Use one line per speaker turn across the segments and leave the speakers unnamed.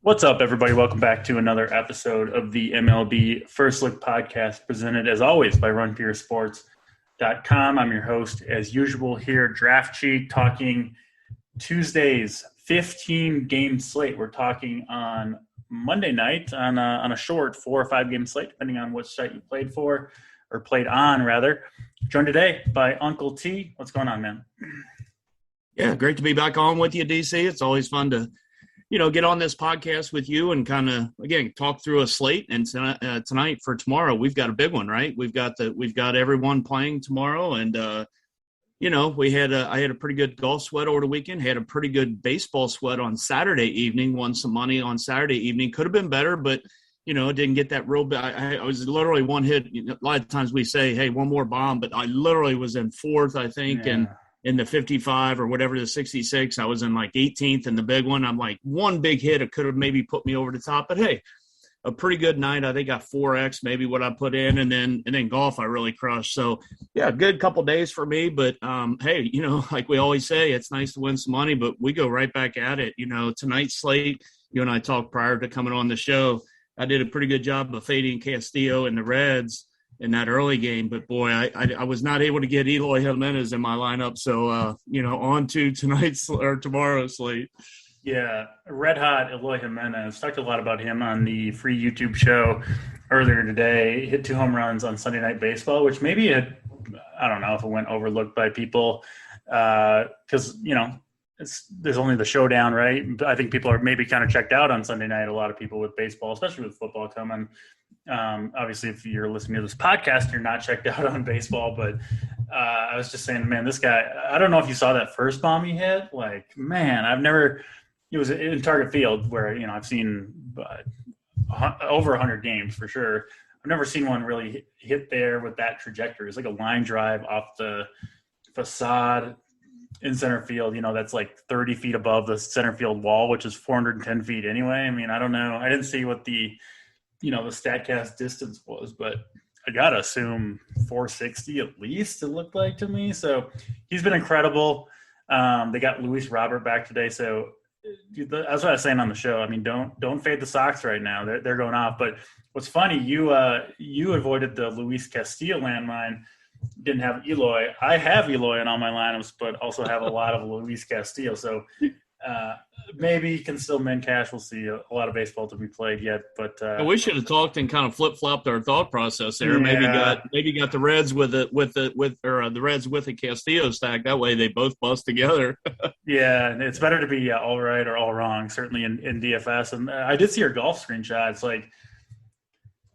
What's up, everybody? Welcome back to another episode of the MLB First Look podcast, presented as always by RunPureSports.com. I'm your host, as usual, here, DraftCheat, talking Tuesday's 15-game slate. We're talking on Monday night on a short 4 or 5 game slate, depending on which site you played for, or played on, rather. Joined today by Uncle T. What's going on, man?
Yeah, great to be back on with you, DC. It's always fun to get on this podcast with you and kind of, again, talk through a slate. And tonight for tomorrow, we've got a big one, right? We've got everyone playing tomorrow. And, I had a pretty good golf sweat over the weekend, had a pretty good baseball sweat on Saturday evening, won some money on Saturday evening. Could have been better, but, didn't get that real bit. I was literally one hit. A lot of times we say, hey, one more bomb, but I literally was in fourth, I think. Yeah. And in the 55 or whatever, the 66, I was in like 18th in the big one. I'm like, one big hit, it could have maybe put me over the top. But, hey, a pretty good night. I think I 4X maybe what I put in, and then golf I really crushed. So, yeah, good couple days for me. But, hey, like we always say, it's nice to win some money, but we go right back at it. Tonight's slate, you and I talked prior to coming on the show. I did a pretty good job of fading Castillo and the Reds in that early game, but boy, I was not able to get Eloy Jimenez in my lineup. So, on to tonight's or tomorrow's slate.
Yeah, red hot Eloy Jimenez. Talked a lot about him on the free YouTube show earlier today. Hit 2 home runs on Sunday Night Baseball, which maybe I don't know if it went overlooked by people because, there's only the showdown, right? I think people are maybe kind of checked out on Sunday night, a lot of people with baseball, especially with football coming. Obviously, if you're listening to this podcast, you're not checked out on baseball. But I was just saying, man, this guy, I don't know if you saw that first bomb he hit. Like, man, it was in Target Field where, I've seen over 100 games for sure. I've never seen one really hit there with that trajectory. It's like a line drive off the facade in center field, that's like 30 feet above the center field wall, which is 410 feet anyway. I mean, I don't know. I didn't see what the StatCast distance was, but I got to assume 460 at least, it looked like to me. So he's been incredible. They got Luis Robert back today. So that's what I was saying on the show. I mean, don't fade the Sox right now. They're going off. But what's funny, you avoided the Luis Castillo landmine. Didn't have Eloy. I have Eloy in all my lineups, but also have a lot of Luis Castillo. So maybe you can still min cash. We'll see. A lot of baseball to be played yet, but
we should have talked and kind of flip flopped our thought process there. Yeah. Maybe got the Reds the Reds with a Castillo stack. That way they both bust together.
Yeah, it's better to be all right or all wrong. Certainly in DFS, and I did see your golf screenshot. It's like.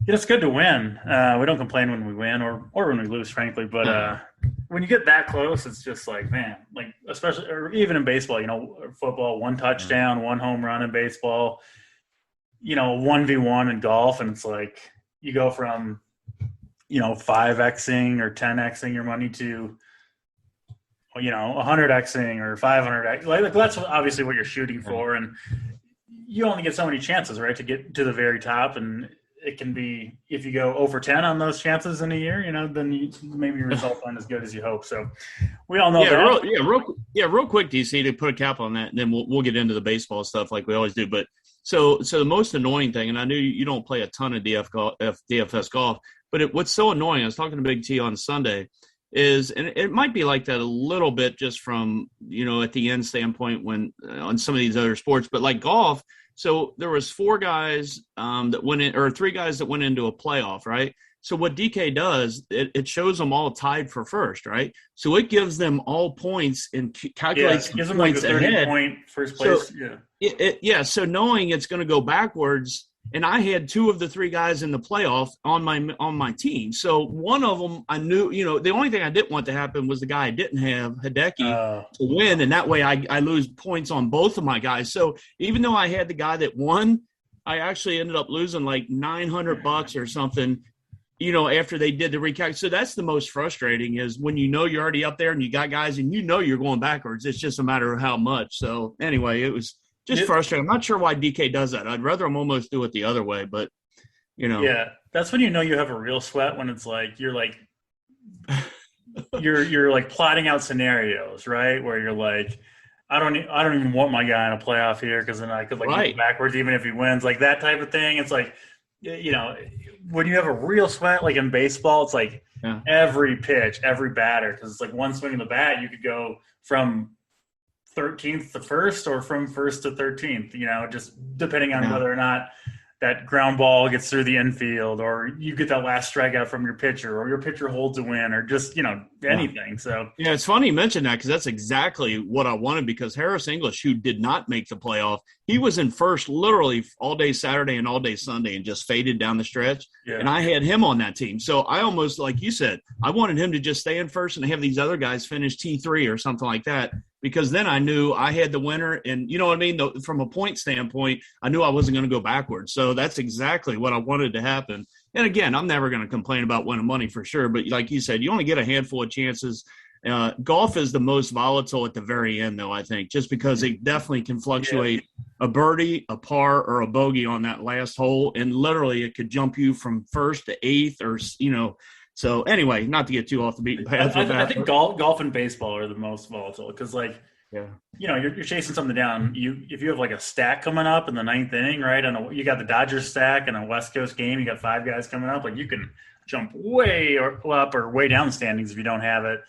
It's good to win. We don't complain when we win or when we lose, frankly. But when you get that close, it's just like, man, like especially or even in baseball, football, 1 touchdown, 1 home run in baseball, 1v1 in golf. And it's like you go from, 5Xing or 10Xing your money to, 100Xing or 500X. Like that's obviously what you're shooting for. And you only get so many chances, right, to get to the very top. And it can be if you go over 10 on those chances in a year, then maybe your results aren't as good as you hope. So we all know that.
Real quick, DC, to put a cap on that, and then we'll get into the baseball stuff like we always do. But so the most annoying thing, and I knew you don't play a ton of DFS golf, but what's so annoying, I was talking to Big T on Sunday, is, and it might be like that a little bit just from, at the end standpoint when on some of these other sports, but like golf, so there was 4 guys that went in, or 3 guys that went into a playoff, right? So what DK does, it shows them all tied for first, right? So it gives them all points and calculates
gives them
points
like the 30
ahead.
Point first place.
So, so knowing it's going to go backwards, and I had 2 of the 3 guys in the playoff on my team. So one of them I knew, the only thing I didn't want to happen was the guy I didn't have, Hideki, to win, and that way I lose points on both of my guys. So even though I had the guy that won, I actually ended up losing like $900 or something, after they did the recalculation. So that's the most frustrating is when you're already up there and you got guys and you're going backwards. It's just a matter of how much. So anyway, it was just frustrating. I'm not sure why DK does that. I'd rather him almost do it the other way, but
Yeah, that's when you have a real sweat, when it's like you're like plotting out scenarios, right? Where you're like, I don't even want my guy in a playoff here because then I could like
Right.
go backwards even if he wins, like that type of thing. It's like, you know, when you have a real sweat like in baseball, it's like
Yeah.
every pitch, every batter, because it's like one swing of the bat, you could go from 13th to first or from first to 13th, you know, just depending on
Yeah.
whether or not that ground ball gets through the infield or you get that last strikeout from your pitcher or your pitcher holds a win or just, you know,
Yeah.
anything. So,
Yeah, it's funny you mentioned that because that's exactly what I wanted because Harris English, who did not make the playoff, he was in first literally all day Saturday and all day Sunday and just faded down the stretch.
yeah.
And I had him on that team. So I almost, like you said, I wanted him to just stay in first and have these other guys finish T3 or something like that because then I knew I had the winner. And you know what I mean? From a point standpoint, I knew I wasn't going to go backwards. So that's exactly what I wanted to happen. And again, I'm never going to complain about winning money for sure. But like you said, you only get a handful of chances. Golf is the most volatile at the very end, though, I think, just because it definitely can fluctuate a birdie, a par, or a bogey on that last hole. And literally it could jump you from first to eighth or, you know. So anyway, not to get too off the beaten path with that.
I think golf and baseball are the most volatile because, like,
Yeah.
you know, you're chasing something down. If you have like a stack coming up in the ninth inning, right? And you got the Dodgers stack and a West Coast game, you got 5 guys coming up. Like you can jump way up or way down the standings if you don't have it.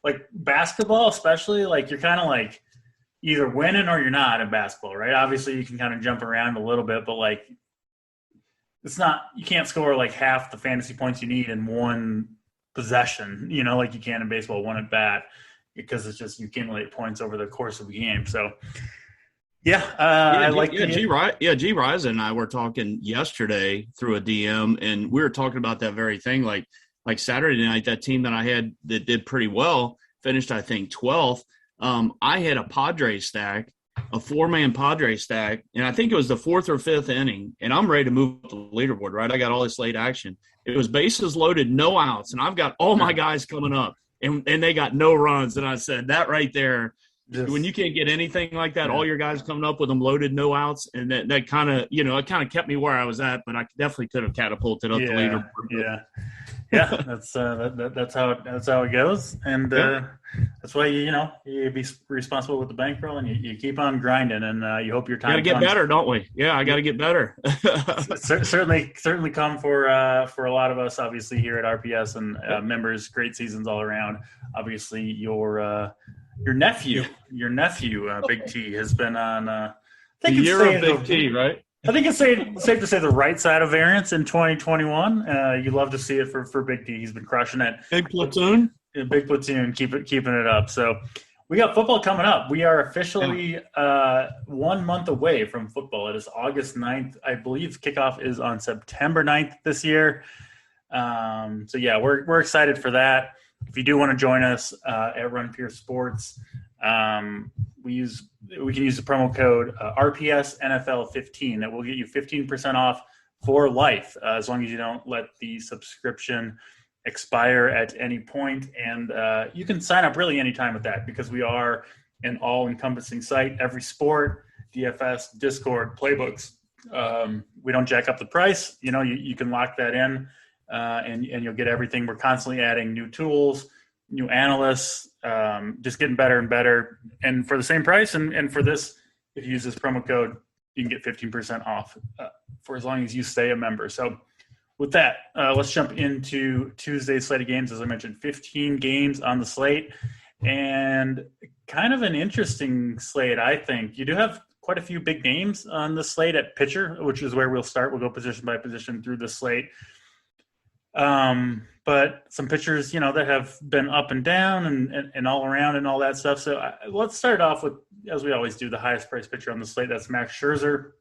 Like basketball, especially, like you're kind of like either winning or you're not in basketball, right? Obviously, you can kind of jump around a little bit, but like it's not you can't score like half the fantasy points you need in one possession, you know, like you can in baseball, one at bat, because it's just you accumulate points over the course of the game. So I like
G Rise and I were talking yesterday through a DM, and we were talking about that very thing. Like Saturday night, that team that I had that did pretty well finished, I think, 12th. I had a Padres stack, a 4-man Padres stack, and I think it was the 4th or 5th inning, and I'm ready to move up the leaderboard, right? I got all this late action. It was bases loaded, no outs, and I've got all my guys coming up, and they got no runs. And I said, that right there, when you can't get anything like that, all your guys coming up with them loaded, no outs, and that kind of, you know, it kind of kept me where I was at, but I definitely could have catapulted up the leaderboard.
That's how it goes, and that's why you be responsible with the bankroll, and you keep on grinding, and you hope your time.
Got to get better, don't we? Yeah, I got to get better.
certainly come for a lot of us, obviously here at RPS and members. Great seasons all around. Obviously, your nephew, Big T, has been on. I think
the year of Big T, right?
I think it's safe to say the right side of variance in 2021. You love to see it for Big T. He's been crushing it.
Big platoon,
keeping it up. So we got football coming up. We are officially 1 month away from football. It is August 9th. I believe kickoff is on September 9th this year. We're excited for that. If you do want to join us at Run Pure Sports, we can use the promo code RPS NFL 15. That will get you 15% off for life, as long as you don't let the subscription expire at any point. And you can sign up really anytime with that, because we are an all-encompassing site. Every sport, DFS, Discord, playbooks. We don't jack up the price. You know, you can lock that in, and you'll get everything. We're constantly adding new tools, new analysts, just getting better and better. And for the same price, and for this, if you use this promo code, you can get 15% off for as long as you stay a member. So with that, let's jump into Tuesday's slate of games. As I mentioned, 15 games on the slate, and kind of an interesting slate, I think. You do have quite a few big names on the slate at pitcher, which is where we'll start. We'll go position by position through the slate. But some pitchers, that have been up and down and all around and all that stuff. So let's start off with, as we always do, the highest priced pitcher on the slate. That's Max Scherzer,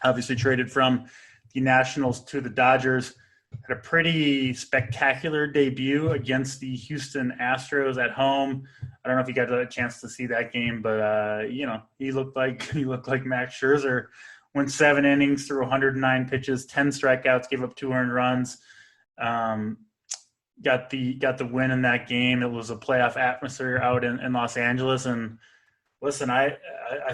obviously traded from the Nationals to the Dodgers. Had a pretty spectacular debut against the Houston Astros at home. I don't know if you got a chance to see that game, but he looked like Max Scherzer. Went 7 innings, threw 109 pitches, 10 strikeouts, gave up 2 earned runs. Got the win in that game. It was a playoff atmosphere out in Los Angeles. And listen, I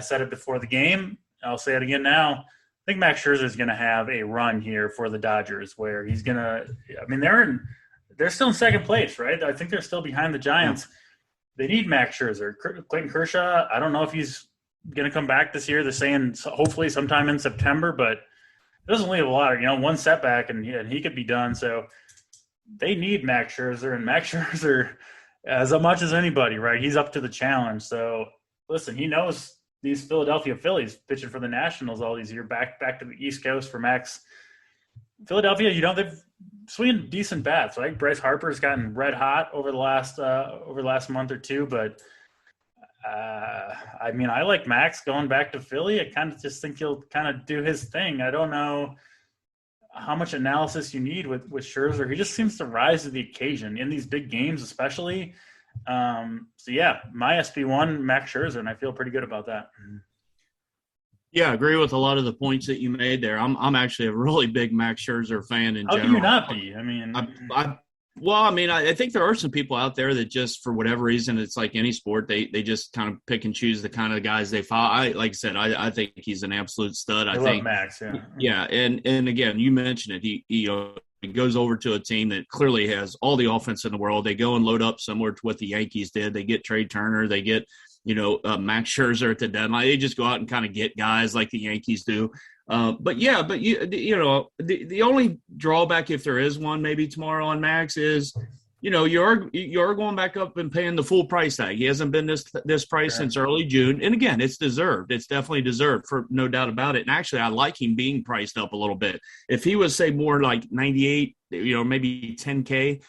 said it before the game. I'll say it again now. I think Max Scherzer is going to have a run here for the Dodgers, where he's going to. I mean, they're still in second place, right? I think they're still behind the Giants. they need Max Scherzer. Clayton Kershaw, I don't know if he's going to come back this year. They're saying hopefully sometime in September, but it doesn't leave a lot of, one setback and he could be done. So they need Max Scherzer, and Max Scherzer, as much as anybody, right? He's up to the challenge. So listen, he knows these Philadelphia Phillies pitching for the Nationals all these years, back to the East Coast for Max. Philadelphia, they've swinging decent bats, right? Bryce Harper's gotten red hot over the last month or two, but I like Max going back to Philly. I kind of just think he'll kind of do his thing. I don't know how much analysis you need with Scherzer. He just seems to rise to the occasion in these big games, especially. So yeah, my SP1, Max Scherzer, and I feel pretty good about that.
Yeah, I agree with a lot of the points that you made there. I'm actually a really big Max Scherzer fan in general.
How can you not be? I mean,
I think there are some people out there that just, for whatever reason, it's like any sport, they just kind of pick and choose the kind of guys they follow. Like I said, I think he's an absolute stud. I think
Max, yeah.
Yeah, and again, you mentioned it. He goes over to a team that clearly has all the offense in the world. They go and load up similar to what the Yankees did. They get Trey Turner. They get Max Scherzer at the deadline. They just go out and kind of get guys like the Yankees do. But the only drawback, if there is one, maybe tomorrow on Max is, you're going back up and paying the full price tag. He hasn't been this price since early June. And again, it's deserved. It's definitely deserved, for no doubt about it. And actually, I like him being priced up a little bit. If he was, say, more like 98, maybe 10K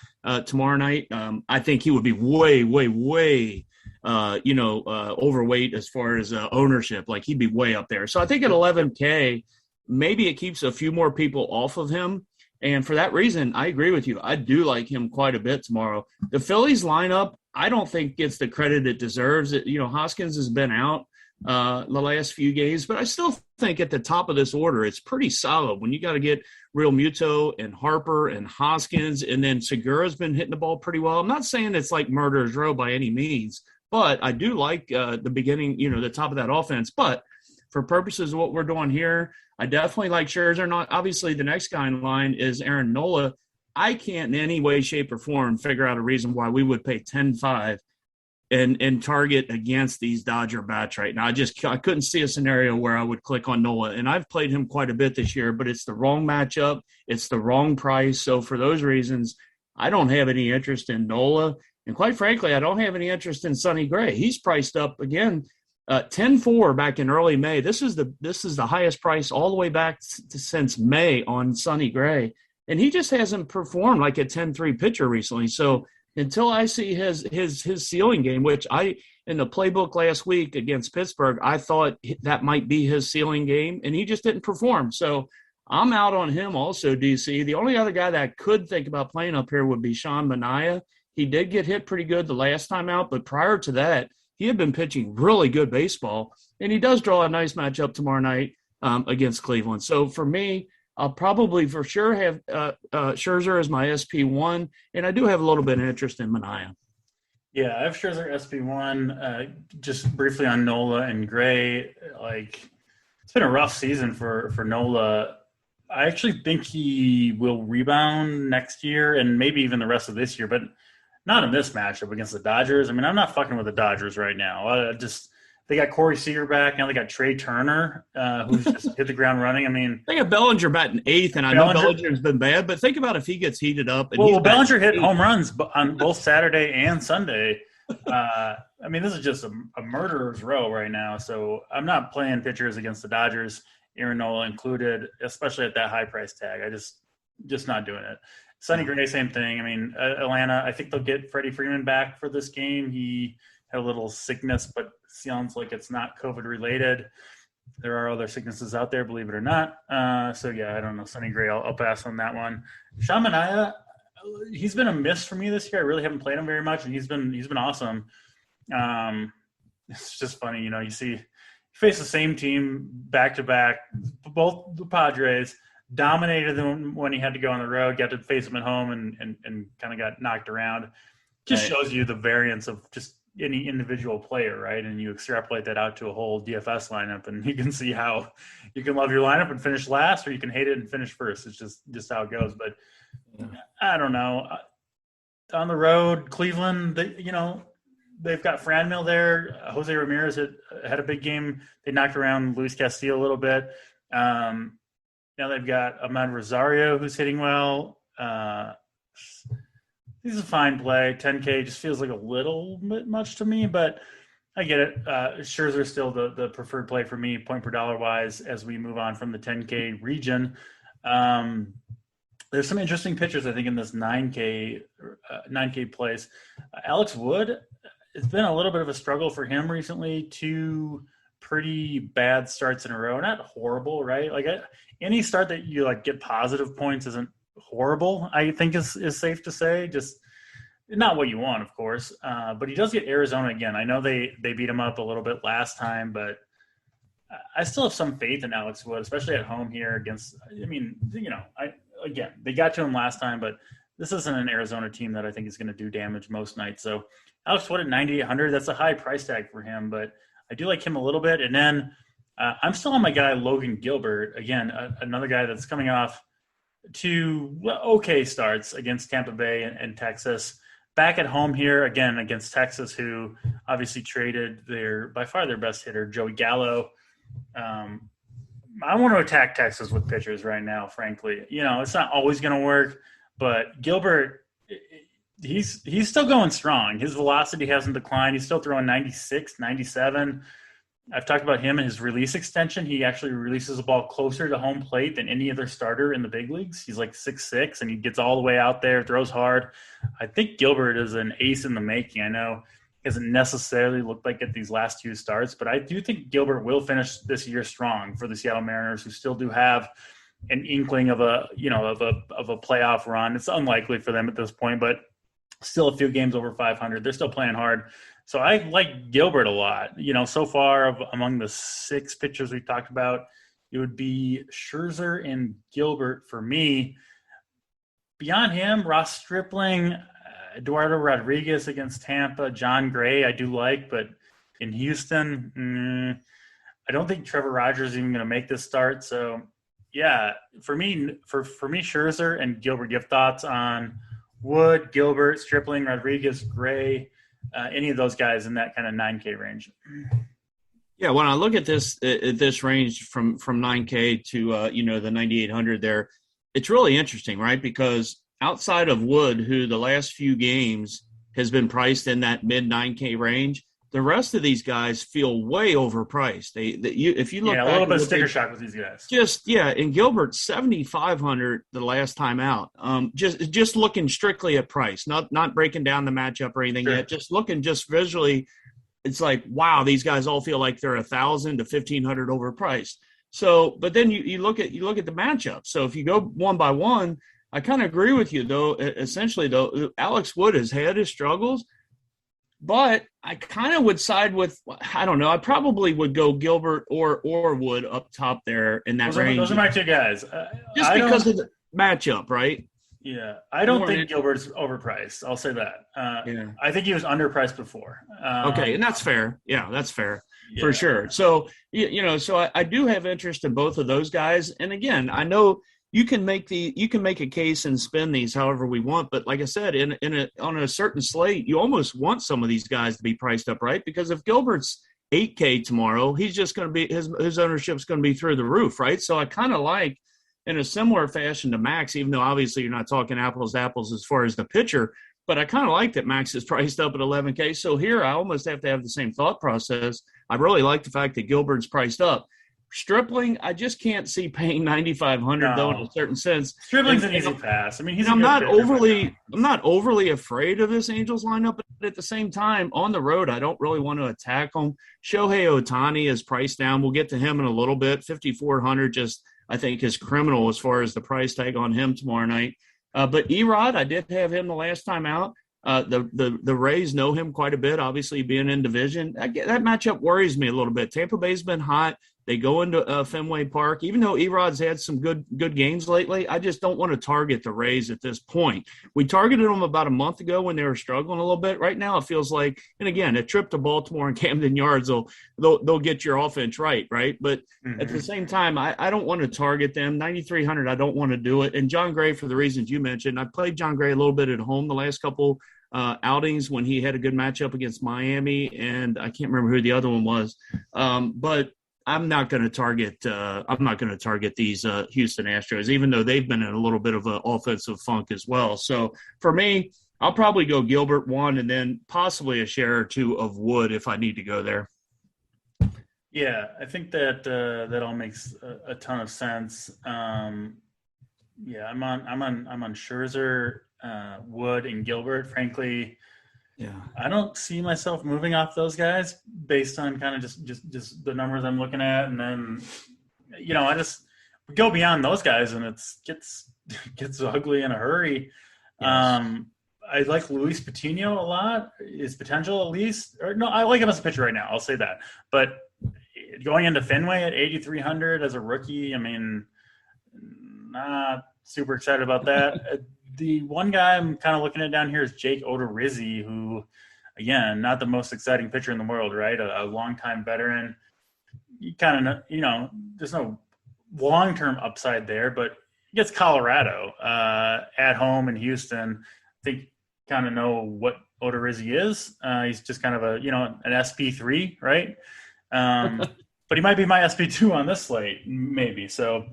tomorrow night, I think he would be way, way, way overweight as far as ownership. Like, he'd be way up there. So I think at 11K, maybe it keeps a few more people off of him. And for that reason, I agree with you. I do like him quite a bit tomorrow. The Phillies lineup, I don't think gets the credit it deserves. Hoskins has been out the last few games, but I still think at the top of this order, it's pretty solid. When you got to get Real Muto and Harper and Hoskins, and then Segura's been hitting the ball pretty well. I'm not saying it's like murderer's row by any means, but I do like the beginning, the top of that offense. But for purposes of what we're doing here, I definitely like Scherzer. Not obviously, the next guy in line is Aaron Nola. I can't in any way, shape, or form figure out a reason why we would pay 10-5 and target against these Dodger bats right now. I couldn't see a scenario where I would click on Nola. And I've played him quite a bit this year, but it's the wrong matchup. It's the wrong price. So for those reasons, I don't have any interest in Nola. And quite frankly, I don't have any interest in Sonny Gray. He's priced up again. 10-4 back in early May. This is the highest price all the way back since May on Sonny Gray, and he just hasn't performed like a 10-3 pitcher recently. So until I see his ceiling game, which in the playbook last week against Pittsburgh, I thought that might be his ceiling game, and he just didn't perform. So I'm out on him also, DC. The only other guy that I could think about playing up here would be Sean Manaea. He did get hit pretty good the last time out, but prior to that, he had been pitching really good baseball, and he does draw a nice matchup tomorrow night against Cleveland. So for me, I'll probably for sure have Scherzer as my SP1, and I do have a little bit of interest in Manaea.
Yeah, I have Scherzer SP1. Just briefly on Nola and Gray, it's been a rough season for Nola. I actually think he will rebound next year and maybe even the rest of this year, but not in this matchup against the Dodgers. I mean, I'm not fucking with the Dodgers right now. They got Corey Seager back. Now they got Trey Turner, who's just hit the ground running. I mean,
they got Bellinger batting eighth, and I know Bellinger's been bad, but think about if he gets heated up.
And Bellinger hit home runs on both Saturday and Sunday. I mean, this is just a murderer's row right now. So I'm not playing pitchers against the Dodgers, Aaron Nola included, especially at that high price tag. I just not doing it. Sonny Gray, same thing. I mean, Atlanta, I think they'll get Freddie Freeman back for this game. He had a little sickness, but sounds like it's not COVID related. There are other sicknesses out there, believe it or not. So yeah, I don't know. Sonny Gray, I'll pass on that one. Sean Manaea, he's been a miss for me this year. I really haven't played him very much, and he's been awesome. It's just funny, you see, you face the same team back to back, both the Padres. Dominated them when he had to go on the road, got to face them at home and kind of got knocked around. Just shows you the variance of just any individual player, right? And you extrapolate that out to a whole DFS lineup, and you can see how you can love your lineup and finish last, or you can hate it and finish first. It's just how it goes. But I don't know. On the road, Cleveland, they've got Franmil there. Jose Ramirez had a big game. They knocked around Luis Castillo a little bit. Now they've got Ahmad Rosario, who's hitting well. He's a fine play. 10K just feels like a little bit much to me, but I get it. Scherzer's still the preferred play for me, point per dollar wise, as we move on from the 10K region. There's some interesting pitchers, I think, in this 9K place. Alex Wood, it's been a little bit of a struggle for him recently. 2 pretty bad starts in a row. Not horrible, right? Like any start that you like get positive points isn't horrible, I think is safe to say. Just not what you want, of course. But he does get Arizona again. I know they beat him up a little bit last time, but I still have some faith in Alex Wood, especially at home here against, again, they got to him last time, but this isn't an Arizona team that I think is going to do damage most nights. So Alex Wood at 9,800, that's a high price tag for him, but I do like him a little bit. And then I'm still on my guy, Logan Gilbert. Again, another guy that's coming off 2 okay starts against Tampa Bay and Texas. Back at home here, again, against Texas, who obviously traded by far their best hitter, Joey Gallo. I want to attack Texas with pitchers right now, frankly. It's not always going to work, but Gilbert, he's still going strong. His velocity hasn't declined. He's still throwing 96, 97. I've talked about him and his release extension. He actually releases the ball closer to home plate than any other starter in the big leagues. He's like 6'6", and he gets all the way out there, throws hard. I think Gilbert is an ace in the making. I know he hasn't necessarily looked like it these last 2 starts, but I do think Gilbert will finish this year strong for the Seattle Mariners, who still do have an inkling of a playoff run. It's unlikely for them at this point, but still a few games over 500. They're still playing hard. So I like Gilbert a lot. So far among the 6 pitchers we've talked about, it would be Scherzer and Gilbert for me. Beyond him, Ross Stripling, Eduardo Rodriguez against Tampa, John Gray I do like, but in Houston, I don't think Trevor Rogers is even going to make this start. So, yeah, for me, Scherzer and Gilbert. Do you have thoughts on Wood, Gilbert, Stripling, Rodriguez, Gray? Any of those guys in that kind of 9K range?
Yeah, when I look at this range from 9K to the 9,800 there, it's really interesting, right? Because outside of Wood, who the last few games has been priced in that mid 9K range, the rest of these guys feel way overpriced. If you look,
a little bit of sticker shock with these guys.
And Gilbert 7,500 the last time out. Just looking strictly at price, not breaking down the matchup or anything yet. Just looking visually, it's like, wow, these guys all feel like they're 1,000 to 1,500 overpriced. So, but then you look at the matchup. So if you go one by one, I kind of agree with you though. Essentially though, Alex Wood has had his struggles. But I kind of would side with, I don't know, I probably would go Gilbert or Wood up top there in that range.
Those are my 2 guys.
Just because of the matchup, right?
Yeah. I don't think Gilbert's overpriced. I'll say that. I think he was underpriced before.
Okay, and that's fair. Yeah, that's fair for sure. So, so I do have interest in both of those guys. And again, I know you can make a case and spin these however we want, but like I said, on a certain slate, you almost want some of these guys to be priced up, right? Because if Gilbert's 8K tomorrow, he's just going to be his ownership's going to be through the roof, right? So I kind of like, in a similar fashion to Max, even though obviously you're not talking apples to apples as far as the pitcher, but I kind of like that Max is priced up at 11K. So here I almost have to have the same thought process. I really like the fact that Gilbert's priced up. Stripling, I just can't see paying 9,500 though in a certain sense.
Stripling's an easy pass. I mean,
I'm not overly afraid of this Angels lineup, but at the same time, on the road, I don't really want to attack them. Shohei Ohtani is priced down. We'll get to him in a little bit. 5,400 just I think is criminal as far as the price tag on him tomorrow night. But Erod, I did have him the last time out. The Rays know him quite a bit, obviously being in division. That matchup worries me a little bit. Tampa Bay's been hot. They go into Fenway Park. Even though Erod's had some good games lately, I just don't want to target the Rays at this point. We targeted them about a month ago when they were struggling a little bit. Right now it feels like, and again, a trip to Baltimore and Camden Yards, they'll get your offense right? But at the same time, I don't want to target them. 9,300, I don't want to do it. And John Gray, for the reasons you mentioned, I played John Gray a little bit at home the last couple outings when he had a good matchup against Miami, and I can't remember who the other one was. But I'm not going to target these Houston Astros, even though they've been in a little bit of an offensive funk as well. So for me, I'll probably go Gilbert one, and then possibly a share or two of Wood if I need to go there.
Yeah, I think that all makes a ton of sense. I'm on Scherzer, Wood, and Gilbert. Frankly, yeah, I don't see myself moving off those guys based on kind of just the numbers I'm looking at, and then I just go beyond those guys, and it gets ugly in a hurry. Yes. I like Luis Patino a lot. His potential, at least, or no, I like him as a pitcher right now. I'll say that, but going into Fenway at 8,300 as a rookie, I mean, not super excited about that. The one guy I'm kind of looking at down here is Jake Odorizzi, who, again, not the most exciting pitcher in the world, right? A longtime veteran. You kind of, there's no long-term upside there, but he gets Colorado at home in Houston. I think kind of know what Odorizzi is. He's just kind of an SP3, right? But he might be my SP2 on this slate, maybe. So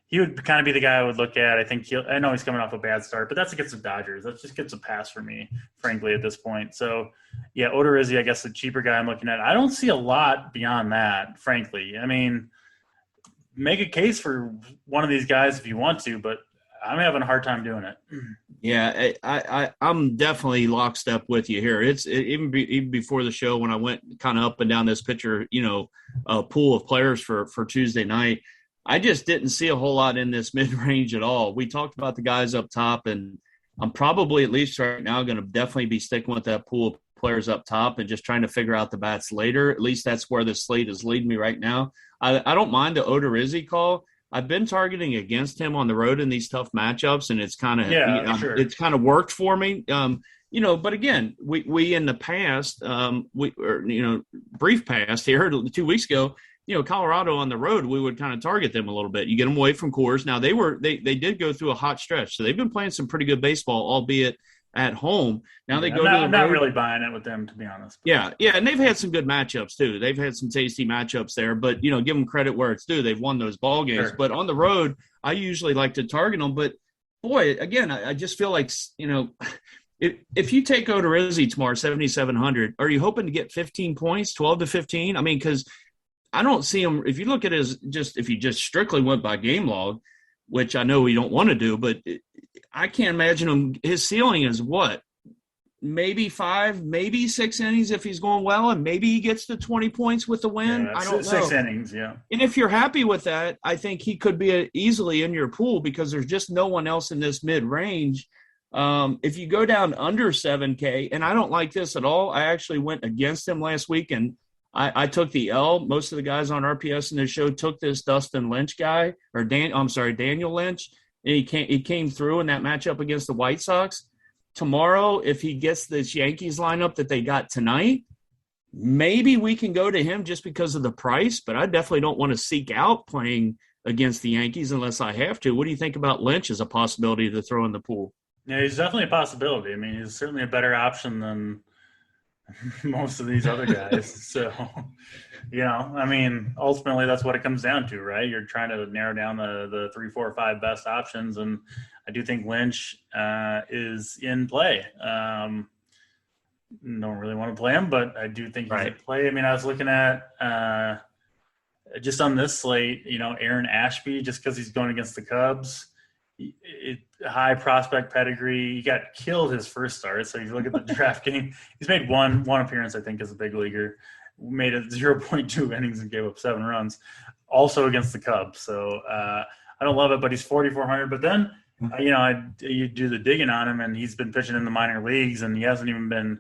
he would kind of be the guy I would look at. I know he's coming off a bad start, but that's against the Dodgers. That just gets a pass for me, frankly, at this point. So, yeah, Odorizzi, I guess, the cheaper guy I'm looking at. I don't see a lot beyond that, frankly. I mean, make a case for one of these guys if you want to, but I'm having a hard time doing it.
Yeah, I'm definitely lockstep with you here. Even before the show when I went kind of up and down this pitcher, pool of players for Tuesday night, I just didn't see a whole lot in this mid-range at all. We talked about the guys up top, and I'm probably at least right now going to definitely be sticking with that pool of players up top and just trying to figure out the bats later. At least that's where the slate is leading me right now. I don't mind the Odorizzi call. I've bbeen targeting against him on the road in these tough matchups, and it's kind of it's kind of worked for me. But again, we in the past, brief past here 2 weeks ago, Colorado on the road, we would kind of target them a little bit. You get them away from Coors. Now they did go through a hot stretch, so they've been playing some pretty good baseball, albeit at home. Now they go to the road.
I'm not really buying it with them, to be honest.
Yeah, and they've had some good matchups too. They've had some tasty matchups there, but give them credit where it's due. They've won those ball games. Sure. But on the road, I usually like to target them. But boy, again, I just feel like if you take Odorizzi tomorrow, 7,700, are you hoping to get 15 points, 12 to 15? I mean, because I don't see him. If you look at if you just strictly went by game log, which I know we don't want to do, but I can't imagine him. His ceiling is what? Maybe 5, maybe 6 innings if he's going well, and maybe he gets to 20 points with the win.
Yeah,
I don't know.
6 innings, yeah.
And if you're happy with that, I think he could be easily in your pool because there's just no one else in this mid-range. If you go down under 7K, and I don't like this at all. I actually went against him last week, and I took the L. Most of the guys on RPS in the show took this Dustin Lynch guy, or Daniel Lynch, and he came through in that matchup against the White Sox. Tomorrow, if he gets this Yankees lineup that they got tonight, maybe we can go to him just because of the price, but I definitely don't want to seek out playing against the Yankees unless I have to. What do you think about Lynch as a possibility to throw in the pool?
Yeah, he's definitely a possibility. I mean, he's certainly a better option than most of these other guys. So, I mean, ultimately that's what it comes down to, right? You're trying to narrow down the 3, 4, 5 best options. And I do think Lynch is in play. Don't really want to play him, but I do think he's in play. I mean, I was looking at just on this slate, Aaron Ashby, just because he's going against the Cubs. High prospect pedigree. He got killed his first start. So you look at the DraftKings, he's made one appearance, I think, as a big leaguer. Made it 0.2 innings and gave up 7 runs. Also against the Cubs. So I don't love it, but he's 4,400. But then, you do the digging on him, and he's been pitching in the minor leagues, and he hasn't even been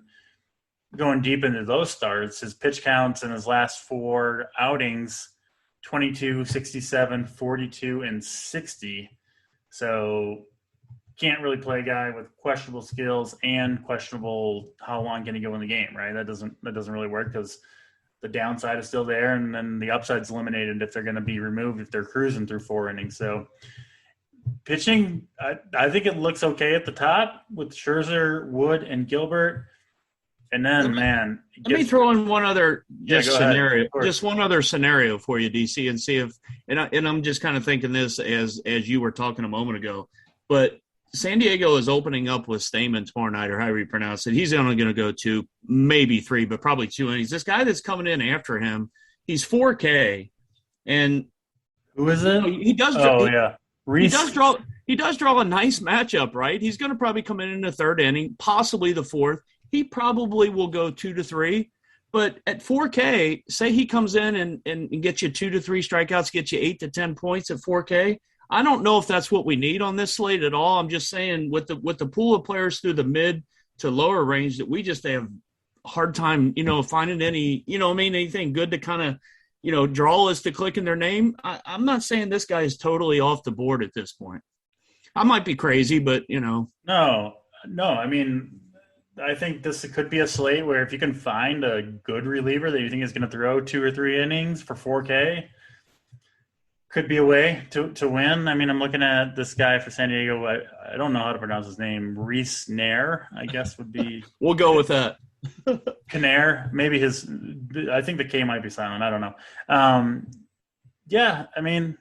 going deep into those starts. His pitch counts in his last 4 outings, 22, 67, 42, and 60. So can't really play a guy with questionable skills and questionable how long can he go in the game, right? That doesn't really work because the downside is still there, and then the upside's eliminated if they're going to be removed if they're cruising through 4 innings. So pitching, I think it looks okay at the top with Scherzer, Wood, and Gilbert. And then,
let me throw in one other scenario,
just
one other scenario for you, DC, and see if. And I'm just kind of thinking this as you were talking a moment ago, but San Diego is opening up with Stamen tomorrow night, or however you pronounce it. He's only going to go 2, maybe 3, but probably 2 innings. This guy that's coming in after him, he's 4K, and
who is it?
He does. He does draw a nice matchup, right? He's going to probably come in the 3rd inning, possibly the 4th. He probably will go 2 to 3, but at 4K, say he comes in and gets you 2 to 3 strikeouts, gets you 8 to 10 points at 4K. I don't know if that's what we need on this slate at all. I'm just saying with the pool of players through the mid to lower range that we just have a hard time, finding any, anything good to kind of, draw us to click in their name. I'm not saying this guy is totally off the board at this point. I might be crazy, but
No, I mean, I think this could be a slate where if you can find a good reliever that you think is going to throw 2 or 3 innings for 4K, could be a way to win. I mean, I'm looking at this guy for San Diego. I don't know how to pronounce his name. Reese Nair, I guess would be.
We'll go with that.
Canair, maybe I think the K might be silent. I don't know. Yeah, I mean.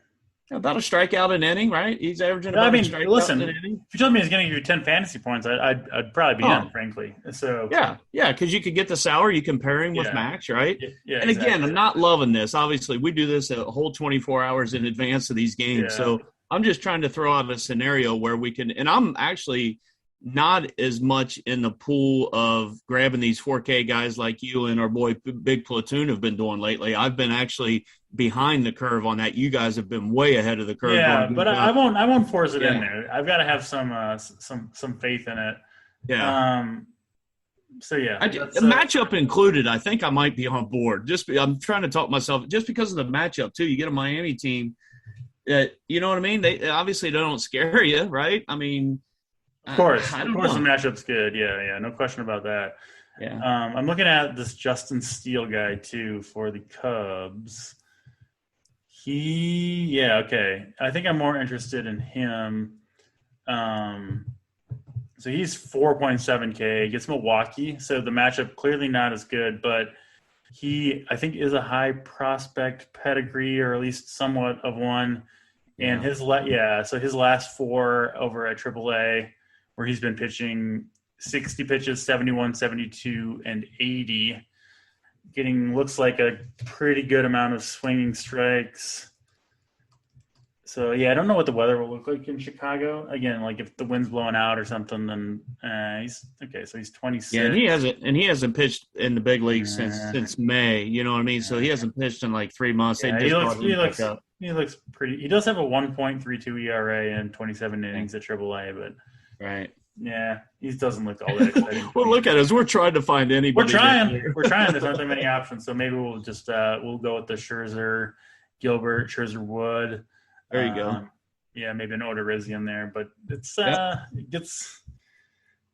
About a strikeout an inning, right? He's averaging about a strikeout
listen,
an inning.
If you told me he's going to give you 10 fantasy points, I'd probably be in, frankly. So
yeah, because you could get the sour, you can pair him with Max, right?
Yeah,
and again, I'm not loving this. Obviously, we do this a whole 24 hours in advance of these games. Yeah. So I'm just trying to throw out a scenario where we can – and I'm actually not as much in the pool of grabbing these 4K guys like you and our boy Big Platoon have been doing lately. I've been actually behind the curve on that. You guys have been way ahead of the curve.
Yeah, but I won't force it in there. I've got to have some faith in it.
Yeah.
So yeah,
the matchup included, I think I might be on board. I'm trying to talk myself just because of the matchup too. You get a Miami team that, you know what I mean? They obviously don't scare you, right? I mean,
of course, the matchup's good. Yeah, no question about that.
Yeah.
I'm looking at this Justin Steele guy too for the Cubs. Okay. I think I'm more interested in him. So he's 4.7K, gets Milwaukee. So the matchup clearly not as good, but he, I think, is a high prospect pedigree, or at least somewhat of one. And his last 4 over at AAA, where he's been pitching 60 pitches, 71, 72, and 80, looks like a pretty good amount of swinging strikes. So, I don't know what the weather will look like in Chicago. Again, like if the wind's blowing out or something, then he's okay. So he's 26.
Yeah, and he hasn't pitched in the big leagues since May. You know what I mean? So he hasn't pitched in like 3 months.
Yeah, he looks pretty. He does have a 1.32 ERA and 27 innings at AAA, but
right.
Yeah, he doesn't look all that exciting.
Well, look at us. We're trying to find anybody.
We're trying. There's not that many options, so maybe we'll just we'll go with the Scherzer, Gilbert, Scherzer, Wood.
There you go.
Yeah, maybe an Odorizzi in there, but it gets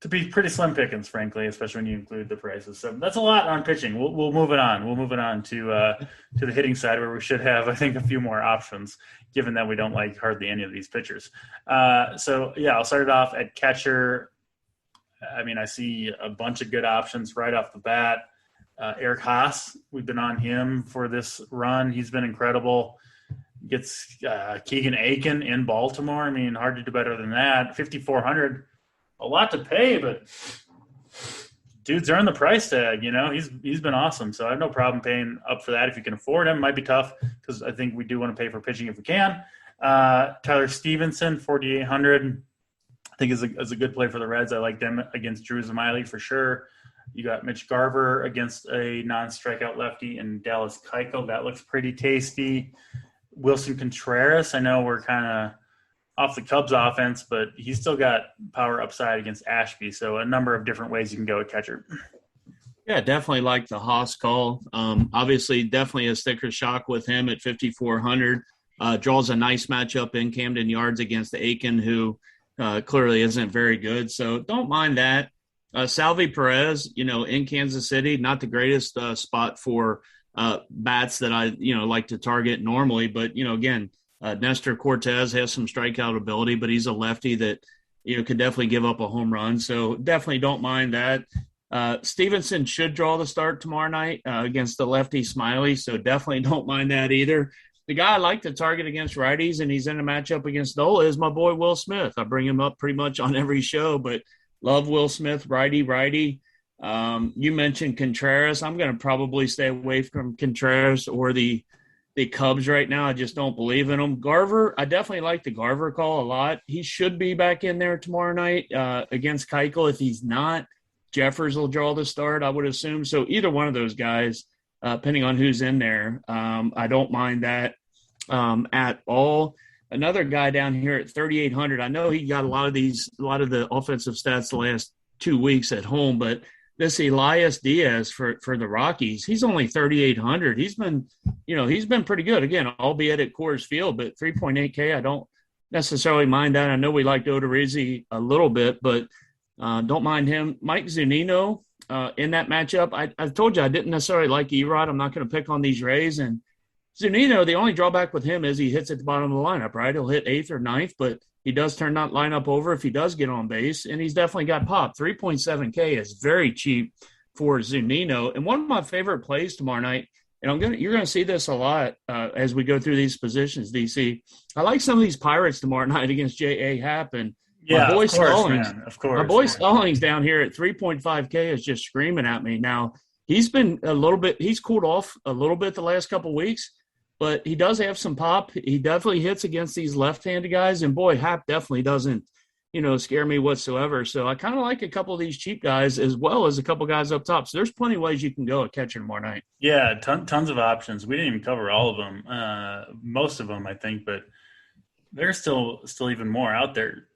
to be pretty slim pickings, frankly, especially when you include the prices. So that's a lot on pitching. We'll move it on. We'll move it on to the hitting side, where we should have, I think, a few more options, given that we don't like hardly any of these pitchers. I'll start it off at catcher. I mean, I see a bunch of good options right off the bat. Eric Haas, we've been on him for this run. He's been incredible. Gets Keegan Aiken in Baltimore. I mean, hard to do better than that. 5,400, a lot to pay, but dude's earned the price tag. You know, he's been awesome. So I have no problem paying up for that if you can afford him. Might be tough because I think we do want to pay for pitching if we can. Tyler Stevenson, 4,800. I think is a good play for the Reds. I like them against Drew Zamiley for sure. You got Mitch Garver against a non-strikeout lefty and Dallas Keuchel. That looks pretty tasty. Wilson Contreras, I know we're kind of off the Cubs offense, but he's still got power upside against Ashby. So a number of different ways you can go at catcher.
Yeah, definitely like the Haas call. Obviously, definitely a sticker shock with him at 5,400. Draws a nice matchup in Camden Yards against Aiken, who clearly isn't very good. So don't mind that. Salvi Perez, in Kansas City, not the greatest spot for bats that I, like to target normally. But, again, Nestor Cortez has some strikeout ability, but he's a lefty that, could definitely give up a home run. So definitely don't mind that. Stevenson should draw the start tomorrow night against the lefty Smiley, so definitely don't mind that either. The guy I like to target against righties, and he's in a matchup against Nola, is my boy Will Smith. I bring him up pretty much on every show, but love Will Smith, righty. You mentioned Contreras. I'm going to probably stay away from Contreras or the Cubs right now. I just don't believe in them. Garver, I definitely like the Garver call a lot. He should be back in there tomorrow night against Keuchel. If he's not, Jeffers will draw the start, I would assume. So either one of those guys, depending on who's in there, I don't mind that at all. Another guy down here at 3,800. I know he got a lot of the offensive stats the last 2 weeks at home, but this Elias Diaz for the Rockies, he's only 3,800. He's been pretty good, again, albeit at Coors Field, but 3.8K, I don't necessarily mind that. I know we liked Odorizzi a little bit, but don't mind him. Mike Zunino in that matchup. I told you I didn't necessarily like Erod. I'm not going to pick on these Rays. And Zunino, the only drawback with him is he hits at the bottom of the lineup, right? He'll hit 8th or 9th, but he does turn that lineup over if he does get on base, and he's definitely got pop. 3.7K is very cheap for Zunino. And one of my favorite plays tomorrow night, and you're going to see this a lot as we go through these positions, DC. I like some of these Pirates tomorrow night against J.A. Happ. And
yeah,
my boy
of course,
Stallings,
man. Of course.
My boy Stallings down here at 3.5K is just screaming at me. Now, he's been he's cooled off a little bit the last couple of weeks, but he does have some pop. He definitely hits against these left-handed guys, and boy, Happ definitely doesn't, scare me whatsoever. So I kind of like a couple of these cheap guys as well as a couple guys up top. So there's plenty of ways you can go at catching tomorrow night.
Yeah, tons of options. We didn't even cover all of them, most of them, I think, but there's still even more out there.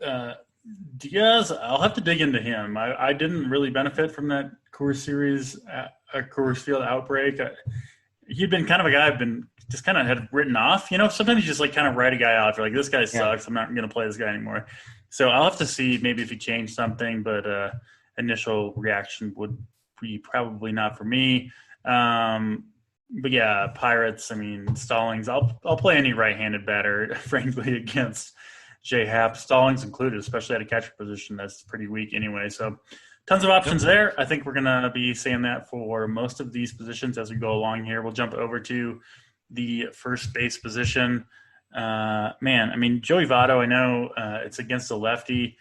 Diaz, I'll have to dig into him. I didn't really benefit from that Coors Series, Coors Field outbreak. He'd been kind of a guy I've been just kind of had written off. Sometimes you just like kind of write a guy off. You're like, this guy sucks. I'm not going to play this guy anymore. So I'll have to see maybe if he changed something, but initial reaction would be probably not for me. But yeah, Pirates, Stallings, I'll play any right-handed batter, frankly, against J. Happ, Stallings included, especially at a catcher position. That's pretty weak anyway. So tons of options there. I think we're going to be saying that for most of these positions as we go along here. We'll jump over to the first base position. Joey Votto, I know it's against a lefty.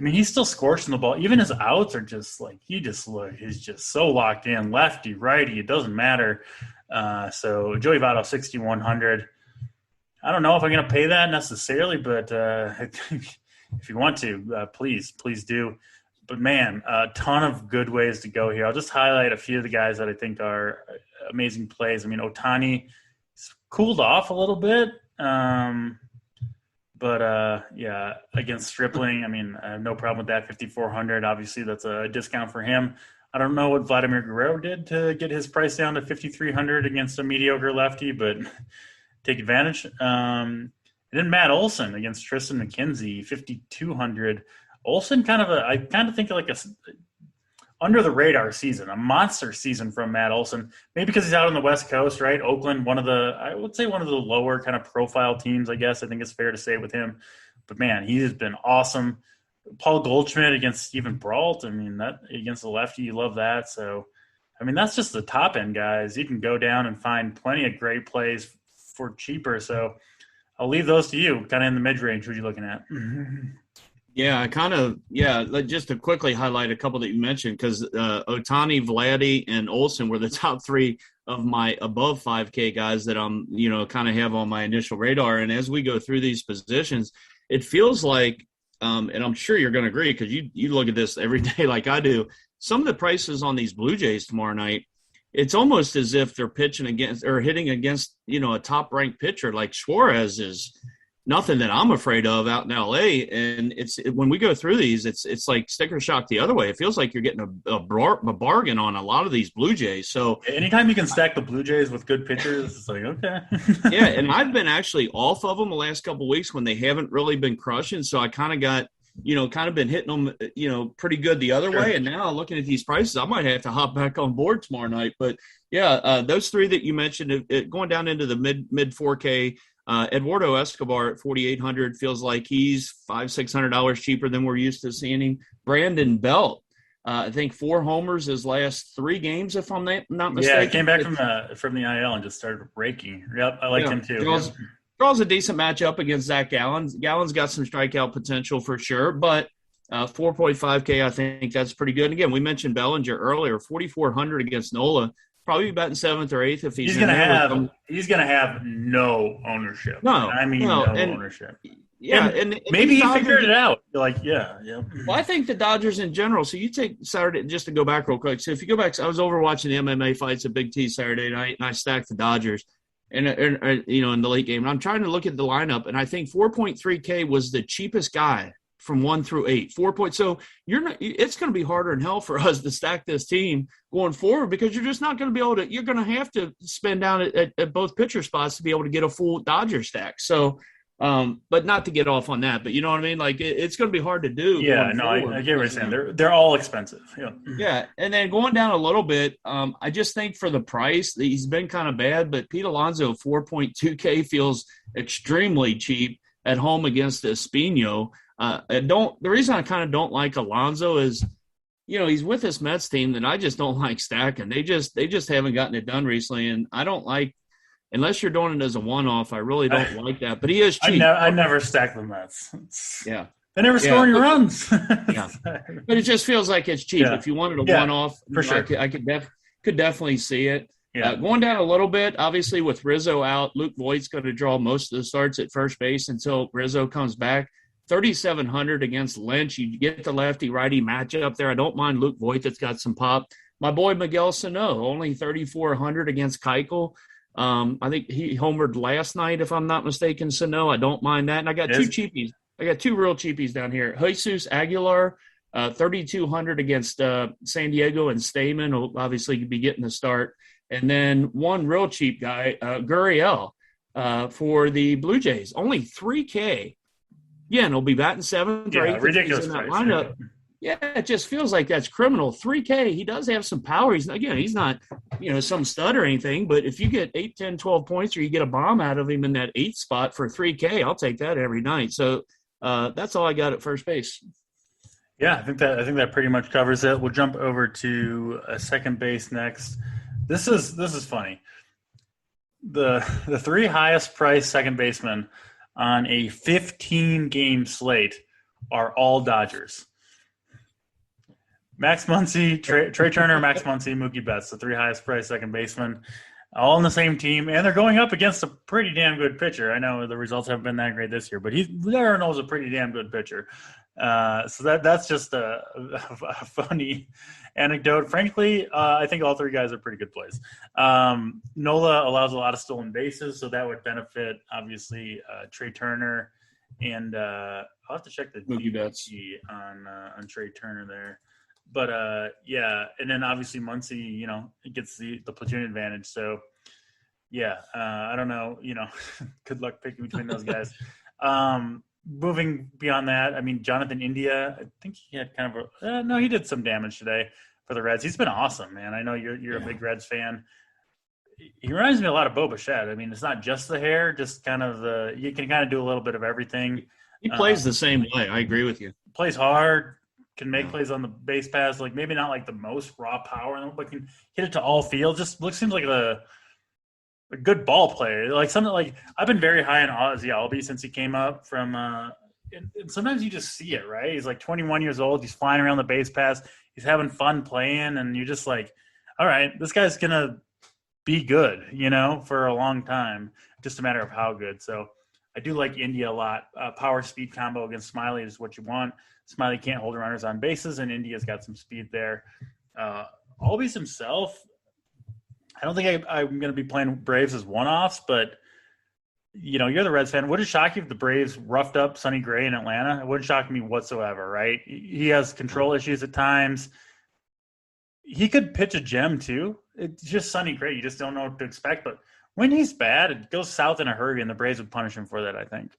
He's still scorching the ball. Even his outs are just like, he's just so locked in. Lefty, righty, it doesn't matter. So Joey Votto, 6,100. I don't know if I'm going to pay that necessarily, but if you want to, please do. But, man, a ton of good ways to go here. I'll just highlight a few of the guys that I think are amazing plays. Ohtani cooled off a little bit. Yeah, against Stripling, I have no problem with that. 5,400, obviously that's a discount for him. I don't know what Vladimir Guerrero did to get his price down to 5,300 against a mediocre lefty, but take advantage. And then Matt Olson against Tristan McKenzie, 5,200. Olsen I think like a under the radar season, a monster season from Matt Olson. Maybe because he's out on the West Coast, right? Oakland, I would say one of the lower kind of profile teams, I guess. I think it's fair to say with him. But man, he has been awesome. Paul Goldschmidt against Steven Brault. That against the lefty, you love that. So, that's just the top end guys. You can go down and find plenty of great plays for cheaper. So I'll leave those to you. Kind of in the mid range. Who are you looking at?
Yeah, just to quickly highlight a couple that you mentioned, because Ohtani, Vladdy, and Olsen were the top three of my above 5K guys that I'm, kind of have on my initial radar. And as we go through these positions, it feels like, and I'm sure you're going to agree because you look at this every day like I do, some of the prices on these Blue Jays tomorrow night, it's almost as if they're pitching against or hitting against, a top-ranked pitcher like Suarez is nothing that I'm afraid of out in LA. And when we go through these, it's like sticker shock the other way. It feels like you're getting a bargain on a lot of these Blue Jays. So
anytime you can stack the Blue Jays with good pitchers, it's like, okay.
Yeah. And I've been actually off of them the last couple of weeks when they haven't really been crushing. So I kind of got, been hitting them, pretty good the other way. And now looking at these prices, I might have to hop back on board tomorrow night. But yeah, those three that you mentioned, going down into the mid 4K, Eduardo Escobar at 4,800 feels like he's $500-600 cheaper than we're used to seeing him. Brandon Belt, I think 4 homers his last 3 games, if I'm not mistaken.
Yeah, he came back from the IL and just started raking. Yep, I liked him too.
Draws a decent matchup against Zach Gallen. Gallen's got some strikeout potential for sure, but 4.5K, I think that's pretty good. And again, we mentioned Bellinger earlier, 4,400 against Nola. Probably batting 7th or 8th if he's
gonna have no ownership.
No
ownership.
Yeah,
and maybe he figured it out. Yeah.
Well, I think the Dodgers in general. So you take Saturday, just to go back real quick. So if you go back, I was over watching the MMA fights at Big T Saturday night, and I stacked the Dodgers, and in the late game. And I'm trying to look at the lineup, and I think 4.3K was the cheapest guy from 1 through 8. 4 points. So it's going to be harder than hell for us to stack this team going forward, because you're just not going to be able to. You're going to have to spend down at both pitcher spots to be able to get a full Dodger stack. So, but not to get off on that, but you know what I mean. Like it's going to be hard to do.
Yeah, no, I get what you're saying. They're all expensive. Yeah.
Yeah, and then going down a little bit, I just think for the price, he's been kind of bad. But Pete Alonso 4.2K feels extremely cheap at home against Espino. The reason I kind of don't like Alonso is, he's with this Mets team that I just don't like stacking. They just haven't gotten it done recently, and I don't like, unless you're doing it as a one-off, I really don't like that. But he is cheap.
I never stack the Mets.
Yeah.
They never score any runs.
Yeah. But it just feels like it's cheap. Yeah. If you wanted a one-off,
for sure.
I could definitely see it.
Yeah.
Going down a little bit, obviously with Rizzo out, Luke Voigt's going to draw most of the starts at first base until Rizzo comes back. 3,700 against Lynch. You get the lefty-righty matchup there. I don't mind Luke Voigt that's got some pop. My boy Miguel Sano, only 3,400 against Keuchel. I think he homered last night, if I'm not mistaken, Sano. I don't mind that. And I got 2 cheapies. I got 2 real cheapies down here. Jesus Aguilar, 3,200 against San Diego, and Stamen will obviously be getting the start. And then one real cheap guy, Gurriel, for the Blue Jays. Only 3K. Yeah, and he'll be batting 7th or 8th.
Ridiculous
in that lineup. Yeah, it just feels like that's criminal. 3K, he does have some power. He's not, some stud or anything, but if you get 8, 10, 12 points or you get a bomb out of him in that 8th spot for 3K, I'll take that every night. So that's all I got at first base.
Yeah, I think that pretty much covers it. We'll jump over to second base next. This is funny. The 3 highest priced second basemen on a 15-game slate are all Dodgers. Max Muncy, Trey Turner, Max Muncy, Mookie Betts, the 3 highest priced second basemen, all on the same team, and they're going up against a pretty damn good pitcher. I know the results haven't been that great this year, but Reynolds is a pretty damn good pitcher. So that's just a funny anecdote. Frankly, I think all 3 guys are pretty good plays. Nola allows a lot of stolen bases, so that would benefit, obviously, Trey Turner. And I'll have to check the
Mookie Betts
on Trey Turner there. But, and then obviously Muncy, it gets the platoon advantage. So, I don't know, good luck picking between those guys. Moving beyond that, I mean, Jonathan India, I think he had kind of he did some damage today for the Reds. He's been awesome, man. I know you're a big Reds fan. He reminds me a lot of Bo Bichette. I mean, it's not just the hair, just kind of you can kind of do a little bit of everything.
He plays the same way. I agree with you.
Plays hard, can make plays on the base pass, like maybe not like the most raw power, but can hit it to all fields. Just seems like a good ball player. Like something like I've been very high on Ozzie Albies since he came up from and sometimes you just see it, right? He's like 21 years old. He's flying around the base pass. He's having fun playing, and you're just like, all right, this guy's going to be good, for a long time. Just a matter of how good. So I do like India a lot. Power speed combo against Smiley is what you want. Smiley can't hold runners on bases, and India's got some speed there. Albies himself, I don't think I'm going to be playing Braves as one-offs, but, you're the Reds fan. Would it shock you if the Braves roughed up Sonny Gray in Atlanta? It wouldn't shock me whatsoever, right? He has control issues at times. He could pitch a gem, too. It's just Sonny Gray. You just don't know what to expect. But when he's bad, it goes south in a hurry, and the Braves would punish him for that, I think.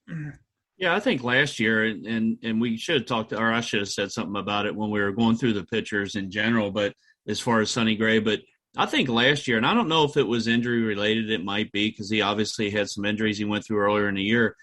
Yeah, I think last year, and we should have talked, or I should have said something about it when we were going through the pitchers in general, but as far as Sonny Gray, but I think last year, and I don't know if it was injury related, it might be because he obviously had some injuries he went through earlier in the year.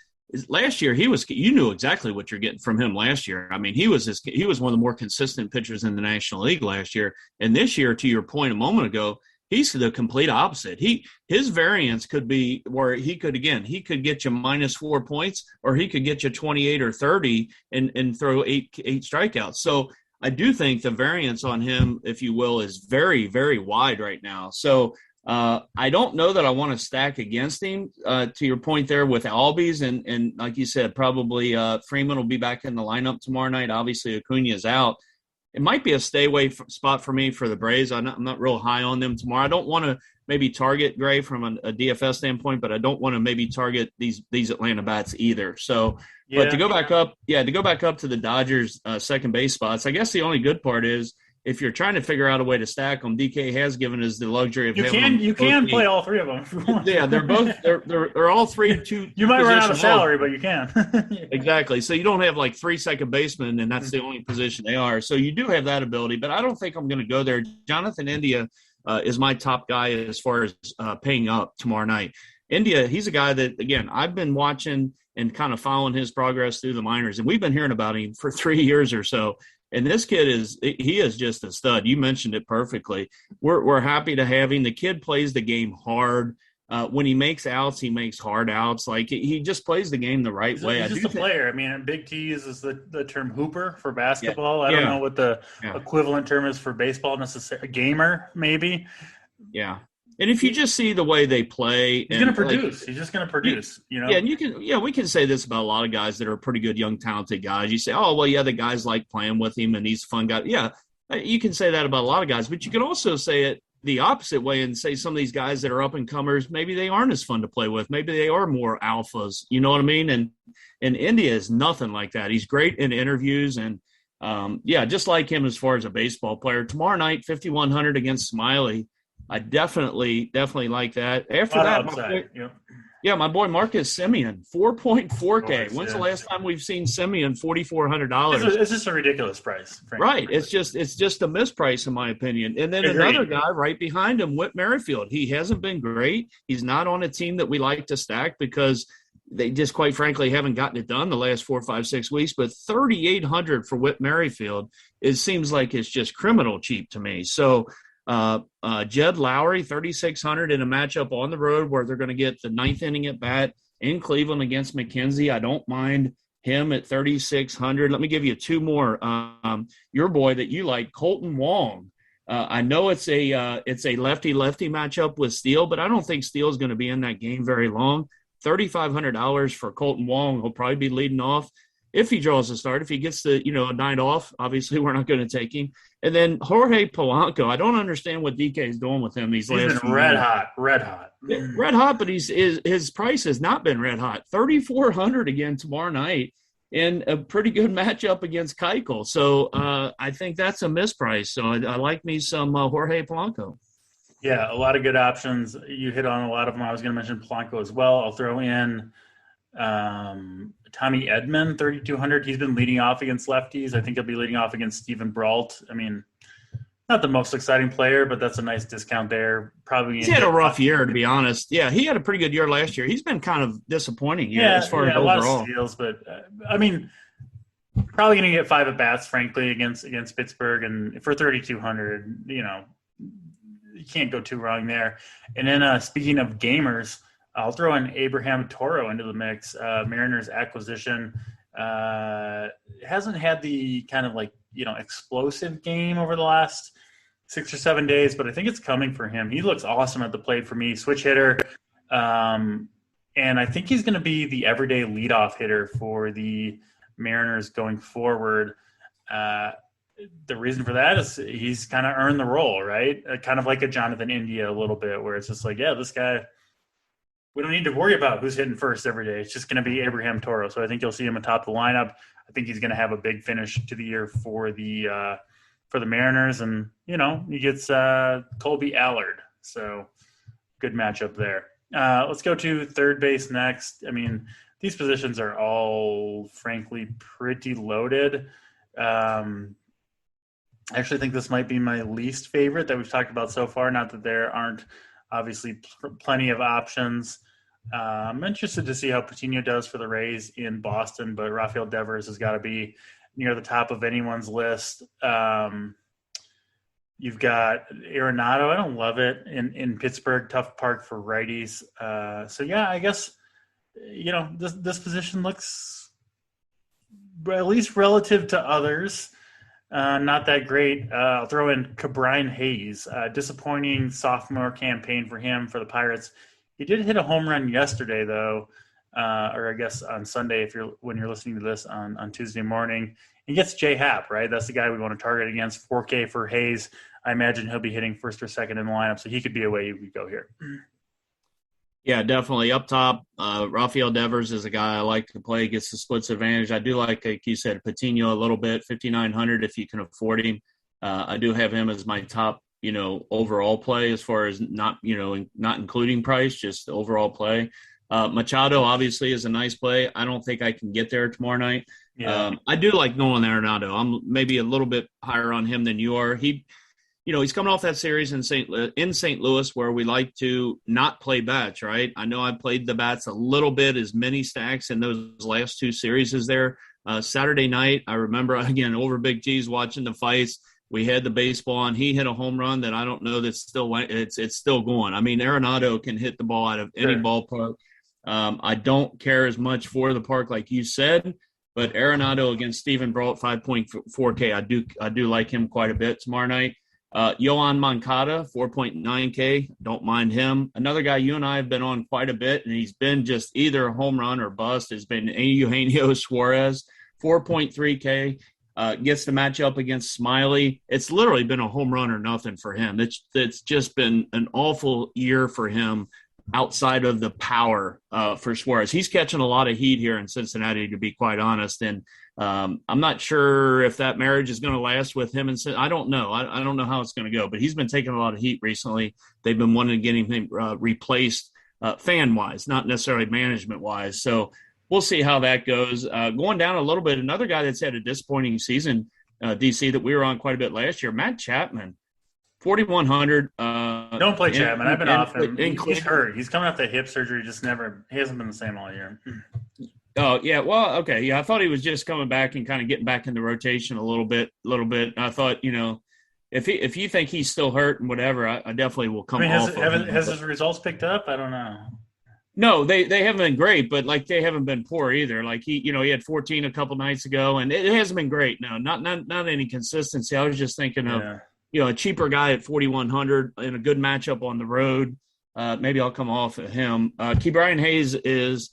Last year, you knew exactly what you're getting from him last year. I mean, he was one of the more consistent pitchers in the National League last year. And this year, to your point a moment ago, he's the complete opposite. His variance could be where he could get you -4 points, or he could get you 28 or 30 and throw eight strikeouts. So I do think the variance on him, if you will, is very, very wide right now. So I don't know that I want to stack against him, to your point there with Albies. And like you said, probably Freeman will be back in the lineup tomorrow night. Obviously, Acuna is out. It might be a stay away spot for me for the Braves. I'm not real high on them tomorrow. I don't want to maybe target Gray from a DFS standpoint, but I don't want to maybe target these Atlanta bats either. So, yeah. But to go back up to the Dodgers second base spots, I guess the only good part is if you're trying to figure out a way to stack them, DK has given us the luxury of
you can play all three of them if you want.
Yeah, they're all three.
You might run out of salary, but you can.
Exactly. So you don't have like 3 second basemen, and that's the only position they are. So you do have that ability, but I don't think I'm going to go there. Jonathan India is my top guy as far as paying up tomorrow night. India, he's a guy that, again, I've been watching and kind of following his progress through the minors, and we've been hearing about him for 3 years or so. And this kid he is just a stud. You mentioned it perfectly. We're happy to have him. The kid plays the game hard. When he makes outs, he makes hard outs. Like, he just plays the game the right way.
He's just a player. I mean, Big T is the term hooper for basketball. I don't know what the equivalent term is for baseball necessarily. Gamer, maybe.
Yeah. And if you just see the way they play,
he's going to produce. He's just going to produce. You know.
Yeah, and we can say this about a lot of guys that are pretty good, young, talented guys. You say, oh, well, yeah, the guys like playing with him, and he's a fun guy. Yeah, you can say that about a lot of guys, but you can also say it the opposite way and say some of these guys that are up and comers, maybe they aren't as fun to play with. Maybe they are more alphas. You know what I mean? And India is nothing like that. He's great in interviews, and just like him as far as a baseball player. Tomorrow night, 5,100 against Smiley. I definitely like that. After that, my boy Marcus Simeon, 4.4K. When's the last time we've seen Simeon $4,400?
It's just a ridiculous price, frankly.
Right. It's just a misprice in my opinion. And then another guy right behind him, Whit Merrifield. He hasn't been great. He's not on a team that we like to stack because they just quite frankly haven't gotten it done the last 4, 5, 6 weeks. But 3,800 for Whit Merrifield, it seems like it's just criminal cheap to me. So Jed Lowry, 3,600 in a matchup on the road where they're going to get the 9th inning at bat in Cleveland against Mckenzie. I don't mind him at 3,600. Let me give you 2 more. Your boy that you like, Colton Wong. I know it's a lefty-lefty matchup with Steele, but I don't think Steele is going to be in that game very long. $3,500 for Colton Wong. He'll probably be leading off. If he draws a start, if he gets a night off, obviously we're not going to take him. And then Jorge Polanco, I don't understand what DK is doing with him these last
few years. Red hot,
but his price has not been red hot. 3,400 again tomorrow night, and a pretty good matchup against Keuchel. So I think that's a misprice. So I like me some Jorge Polanco.
Yeah, a lot of good options. You hit on a lot of them. I was going to mention Polanco as well. I'll throw in Tommy Edman, 3,200. He's been leading off against lefties. I think he'll be leading off against Stephen Brault. I mean, not the most exciting player, but that's a nice discount there. Probably
he's had a rough year, to be honest. Yeah, he had a pretty good year last year. He's been kind of disappointing as far as overall.
A lot of steals, but I mean, probably going to get 5 at bats, frankly, against Pittsburgh, and for 3,200, you can't go too wrong there. And then speaking of gamers, I'll throw in Abraham Toro into the mix. Mariners acquisition hasn't had the kind of explosive game over the last 6 or 7 days, but I think it's coming for him. He looks awesome at the plate for me, switch hitter. And I think he's going to be the everyday leadoff hitter for the Mariners going forward. The reason for that is he's kind of earned the role, right? Kind of like a Jonathan India a little bit, where it's just like, yeah, this guy – we don't need to worry about who's hitting first every day. It's just going to be Abraham Toro. So I think you'll see him atop the lineup. I think he's going to have a big finish to the year for the Mariners, and he gets Colby Allard. So good matchup there. Let's go to third base next. I mean, these positions are all frankly pretty loaded. I actually think this might be my least favorite that we've talked about so far. Not that there aren't obviously plenty of options. I'm interested to see how Patino does for the Rays in Boston, but Rafael Devers has got to be near the top of anyone's list. You've got Arenado. I don't love it in Pittsburgh. Tough park for righties. So yeah, I guess this position looks at least relative to others not that great. I'll throw in Cabrine Hayes. Disappointing sophomore campaign for him for the Pirates. He did hit a home run yesterday, though, or I guess on Sunday when you're listening to this on Tuesday morning. He gets J Happ, right? That's the guy we want to target against. 4K for Hayes. I imagine he'll be hitting first or second in the lineup, so he could be a way you could go here.
Yeah, definitely. Up top, Rafael Devers is a guy I like to play, gets the splits advantage. I do like you said, Patino a little bit, 5,900 if you can afford him. I do have him as my top, overall play as far as not including price, just overall play. Machado obviously is a nice play. I don't think I can get there tomorrow night.
Yeah.
I do like Nolan Arenado. I'm maybe a little bit higher on him than you are. He's coming off that series in St. Louis where we like to not play bats, right? I know I played the bats a little bit as many stacks in those last two series there. Saturday night, I remember, again, over Big T's watching the fights. We had the baseball on. He hit a home run that I don't know that's still it's still going. I mean, Arenado can hit the ball out of any ballpark. I don't care as much for the park like you said, but Arenado against Steven Brault, 5.4K. I do like him quite a bit tomorrow night. Yohan Moncada, 4.9K. Don't mind him. Another guy you and I have been on quite a bit, and he's been just either a home run or bust, has been Eugenio Suarez, 4.3K. Gets the matchup against Smiley. It's literally been a home run or nothing for him. It's just been an awful year for him outside of the power for Suarez. He's catching a lot of heat here in Cincinnati, to be quite honest, and I'm not sure if that marriage is going to last with him. And I don't know. I don't know how it's going to go, but he's been taking a lot of heat recently. They've been wanting to get him replaced fan-wise, not necessarily management-wise. So we'll see how that goes. Going down a little bit, another guy that's had a disappointing season, DC, that we were on quite a bit last year, Matt Chapman, 4,100.
Don't play Chapman. I've been off him. He's hurt. He's coming off the hip surgery. He hasn't been the same all year.
Oh, yeah. Well, okay. Yeah, I thought he was just coming back and kind of getting back in the rotation a little bit. I thought, if you think he's still hurt and whatever, I definitely will come off.
Has his results picked up? I don't know.
No, they haven't been great, but they haven't been poor either. He had 14 a couple nights ago, and it hasn't been great. No, not any consistency. I was just thinking of a cheaper guy at 4,100 in a good matchup on the road. Maybe I'll come off of him. Cabrine Hayes is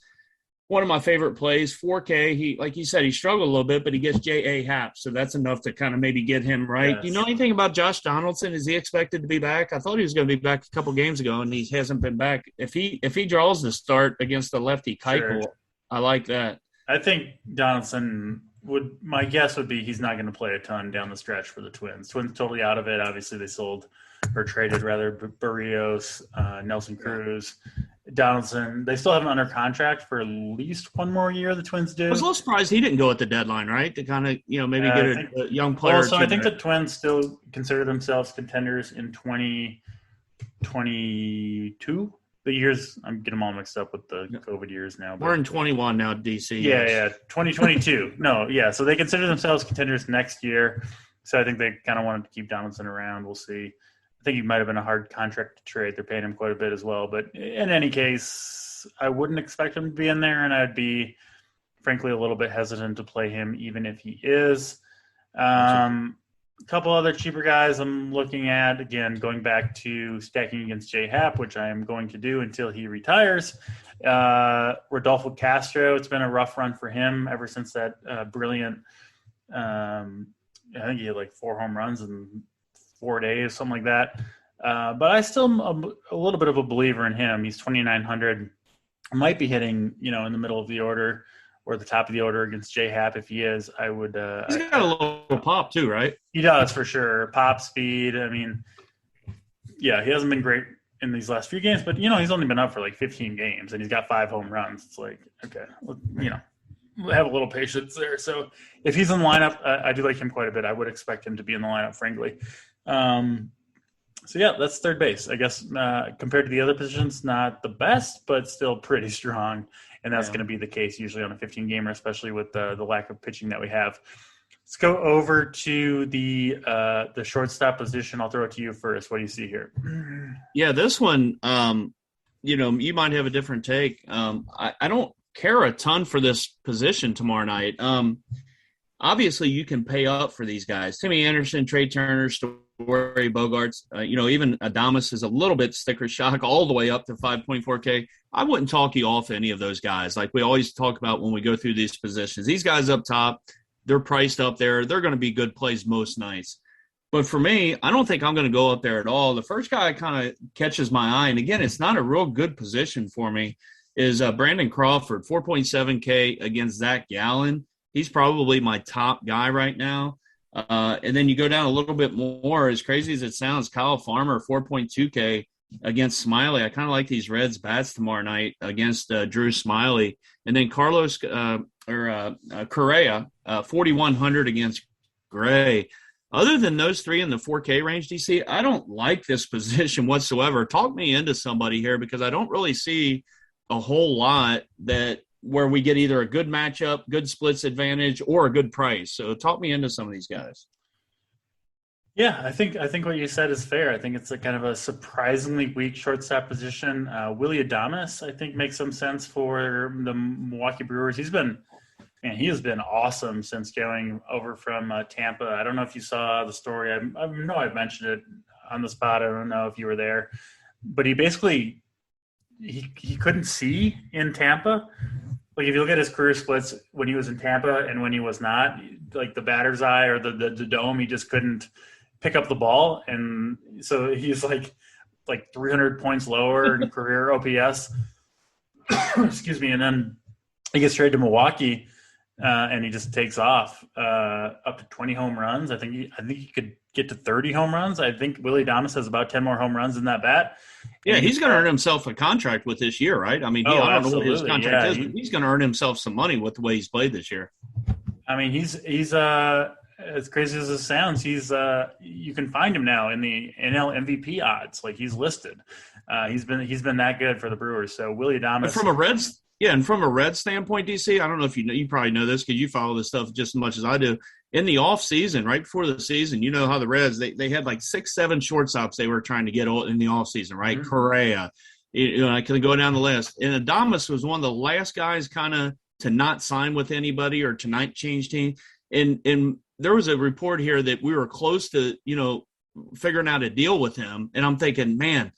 one of my favorite plays. 4K. He, like you said, he struggled a little bit, but he gets J.A. Happ, so that's enough to kind of maybe get him right. Yes. Do you know anything about Josh Donaldson? Is he expected to be back? I thought he was going to be back a couple games ago, and he hasn't been back. If he draws the start against the lefty Keuchel, sure. I like that.
I think Donaldson my guess would be he's not going to play a ton down the stretch for the Twins. Twins totally out of it. Obviously, they traded Barrios, Nelson Cruz. Donaldson, they still have him under contract for at least one more year, the Twins do.
I was a little surprised he didn't go at the deadline, right? To kind of, maybe get a young player.
So I think the Twins still consider themselves contenders in 2022. The years, I'm getting them all mixed up with the COVID years now.
We're in 21 now, DC.
Yeah, 2022. No, yeah. So they consider themselves contenders next year. So I think they kind of wanted to keep Donaldson around. We'll see. I think he might have been a hard contract to trade. They're paying him quite a bit as well. But in any case, I wouldn't expect him to be in there, and I'd be, frankly, a little bit hesitant to play him even if he is. A couple other cheaper guys I'm looking at, again, going back to stacking against J Happ, which I am going to do until he retires. Rodolfo Castro, it's been a rough run for him ever since that brilliant I think he had 4 home runs in 4 days, something like that. But I still am a little bit of a believer in him. He's 2,900. Might be hitting, in the middle of the order or the top of the order against J Happ. If he is, I would.
He's got a little pop too, right?
He does for sure. Pop speed. I mean, yeah, he hasn't been great in these last few games, but he's only been up for 15 games and he's got 5 home runs. It's okay, have a little patience there. So if he's in the lineup, I do like him quite a bit. I would expect him to be in the lineup, frankly. So yeah, that's third base. I guess compared to the other positions, not the best, but still pretty strong. And that's going to be the case usually on a 15-gamer, especially with the lack of pitching that we have. Let's go over to the shortstop position. I'll throw it to you first. What do you see here?
Yeah, this one, you might have a different take. I don't care a ton for this position tomorrow night. Obviously, you can pay up for these guys. Timmy Anderson, Trey Turner, Story, Bogarts. Even Adames is a little bit sticker shock all the way up to 5.4K. I wouldn't talk you off any of those guys. Like we always talk about when we go through these positions. These guys up top, they're priced up there. They're going to be good plays most nights. But for me, I don't think I'm going to go up there at all. The first guy kind of catches my eye, and again, it's not a real good position for me, is Brandon Crawford, 4.7K against Zach Gallen. He's probably my top guy right now. And then you go down a little bit more, as crazy as it sounds, Kyle Farmer, 4.2K against Smiley. I kind of like these Reds bats tomorrow night against Drew Smiley. And then Carlos Correa, 4,100 against Gray. Other than those three in the 4K range, DC, I don't like this position whatsoever. Talk me into somebody here because I don't really see a whole lot where we get either a good matchup, good splits advantage, or a good price. So talk me into some of these guys.
Yeah, I think what you said is fair. I think it's a kind of a surprisingly weak shortstop position. Willy Adames, I think, makes some sense for the Milwaukee Brewers. He has been awesome since going over from Tampa. I don't know if you saw the story. I know I've mentioned it on the spot. I don't know if you were there, but he basically he couldn't see in Tampa. Like if you look at his career splits when he was in Tampa and when he was not, like the batter's eye or the dome, he just couldn't pick up the ball, and so he's like 300 points lower in career OPS. Excuse me, and then he gets traded to Milwaukee. And he just takes off up to 20 home runs. I think he could get to 30 home runs. I think Willy Adames has about 10 more home runs than that bat.
Yeah, he's going to earn himself a contract with this year, right? I mean, I don't know what his contract is, but he's going to earn himself some money with the way he's played this year.
I mean, he's as crazy as it sounds, you can find him now in the NL MVP odds. Like he's listed. He's been that good for the Brewers. So Willy Adames
from a Red standpoint, DC, I don't know if you probably know this because you follow this stuff just as much as I do. In the off season, right before the season, you know how the Reds they had like 6-7 shortstops they were trying to get in the off season, right? Mm-hmm. Correa, I can go down the list. And Adames was one of the last guys kind of to not sign with anybody or to not change team. And there was a report here that we were close to figuring out a deal with him, and I'm thinking, man.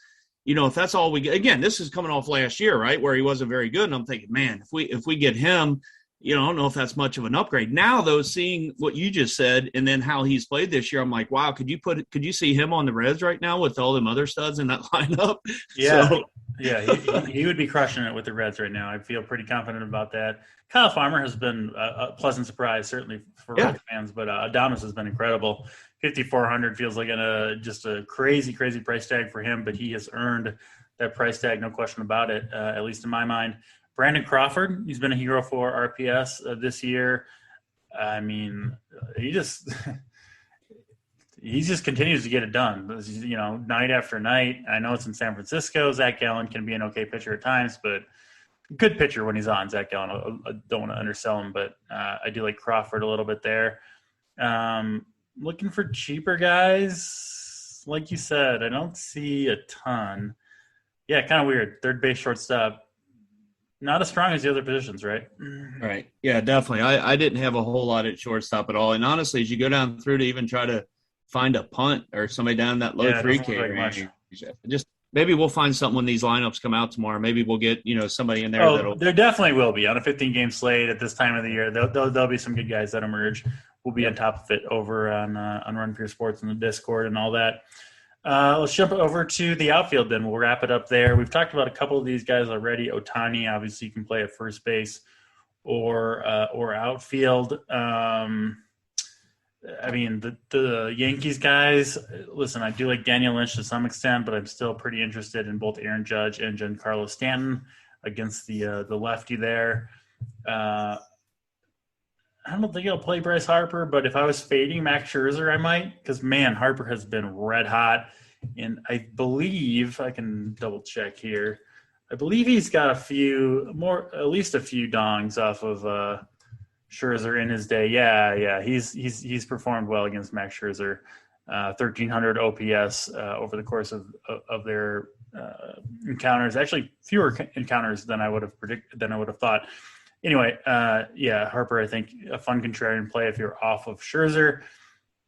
If that's all we get, again, this is coming off last year, right, where he wasn't very good. And I'm thinking, man, if we get him, I don't know if that's much of an upgrade. Now, though, seeing what you just said and then how he's played this year, I'm like, wow, could you see him on the Reds right now with all them other studs in that lineup?
Yeah, he would be crushing it with the Reds right now. I feel pretty confident about that. Kyle Farmer has been a pleasant surprise, certainly for Reds fans, but Adames has been incredible. 5,400 feels like just a crazy, crazy price tag for him, but he has earned that price tag, no question about it, at least in my mind. Brandon Crawford, he's been a hero for RPS this year. I mean, he just continues to get it done, night after night. I know it's in San Francisco. Zach Gallen can be an okay pitcher at times, but good pitcher when he's on. Zach Gallen, I don't want to undersell him, but I do like Crawford a little bit there. Looking for cheaper guys, like you said, I don't see a ton. Yeah, kind of weird. Third base, shortstop, not as strong as the other positions, right?
Right. Yeah, definitely. I didn't have a whole lot at shortstop at all. And honestly, as you go down through to even try to find a punt or somebody down that low 3K range, just maybe we'll find something when these lineups come out tomorrow. Maybe we'll get somebody in there. There
definitely will be on a 15-game slate at this time of the year. There'll be some good guys that emerge. We'll be on top of it over on Run for Your Sports and the Discord and all that. Let's jump over to the outfield then. We'll wrap it up there. We've talked about a couple of these guys already. Ohtani, obviously, you can play at first base or outfield. I mean, the Yankees guys, listen, I do like Daniel Lynch to some extent, but I'm still pretty interested in both Aaron Judge and Giancarlo Stanton against the lefty there. I don't think he'll play Bryce Harper, but if I was fading Max Scherzer, I might, because man, Harper has been red hot, and I believe I can double check here. I believe he's got at least a few dongs off of Scherzer in his day. Yeah, he's performed well against Max Scherzer. 1,300 OPS over the course of their encounters. Actually, fewer encounters than I would have thought. Anyway, Harper, I think a fun contrarian play if you're off of Scherzer.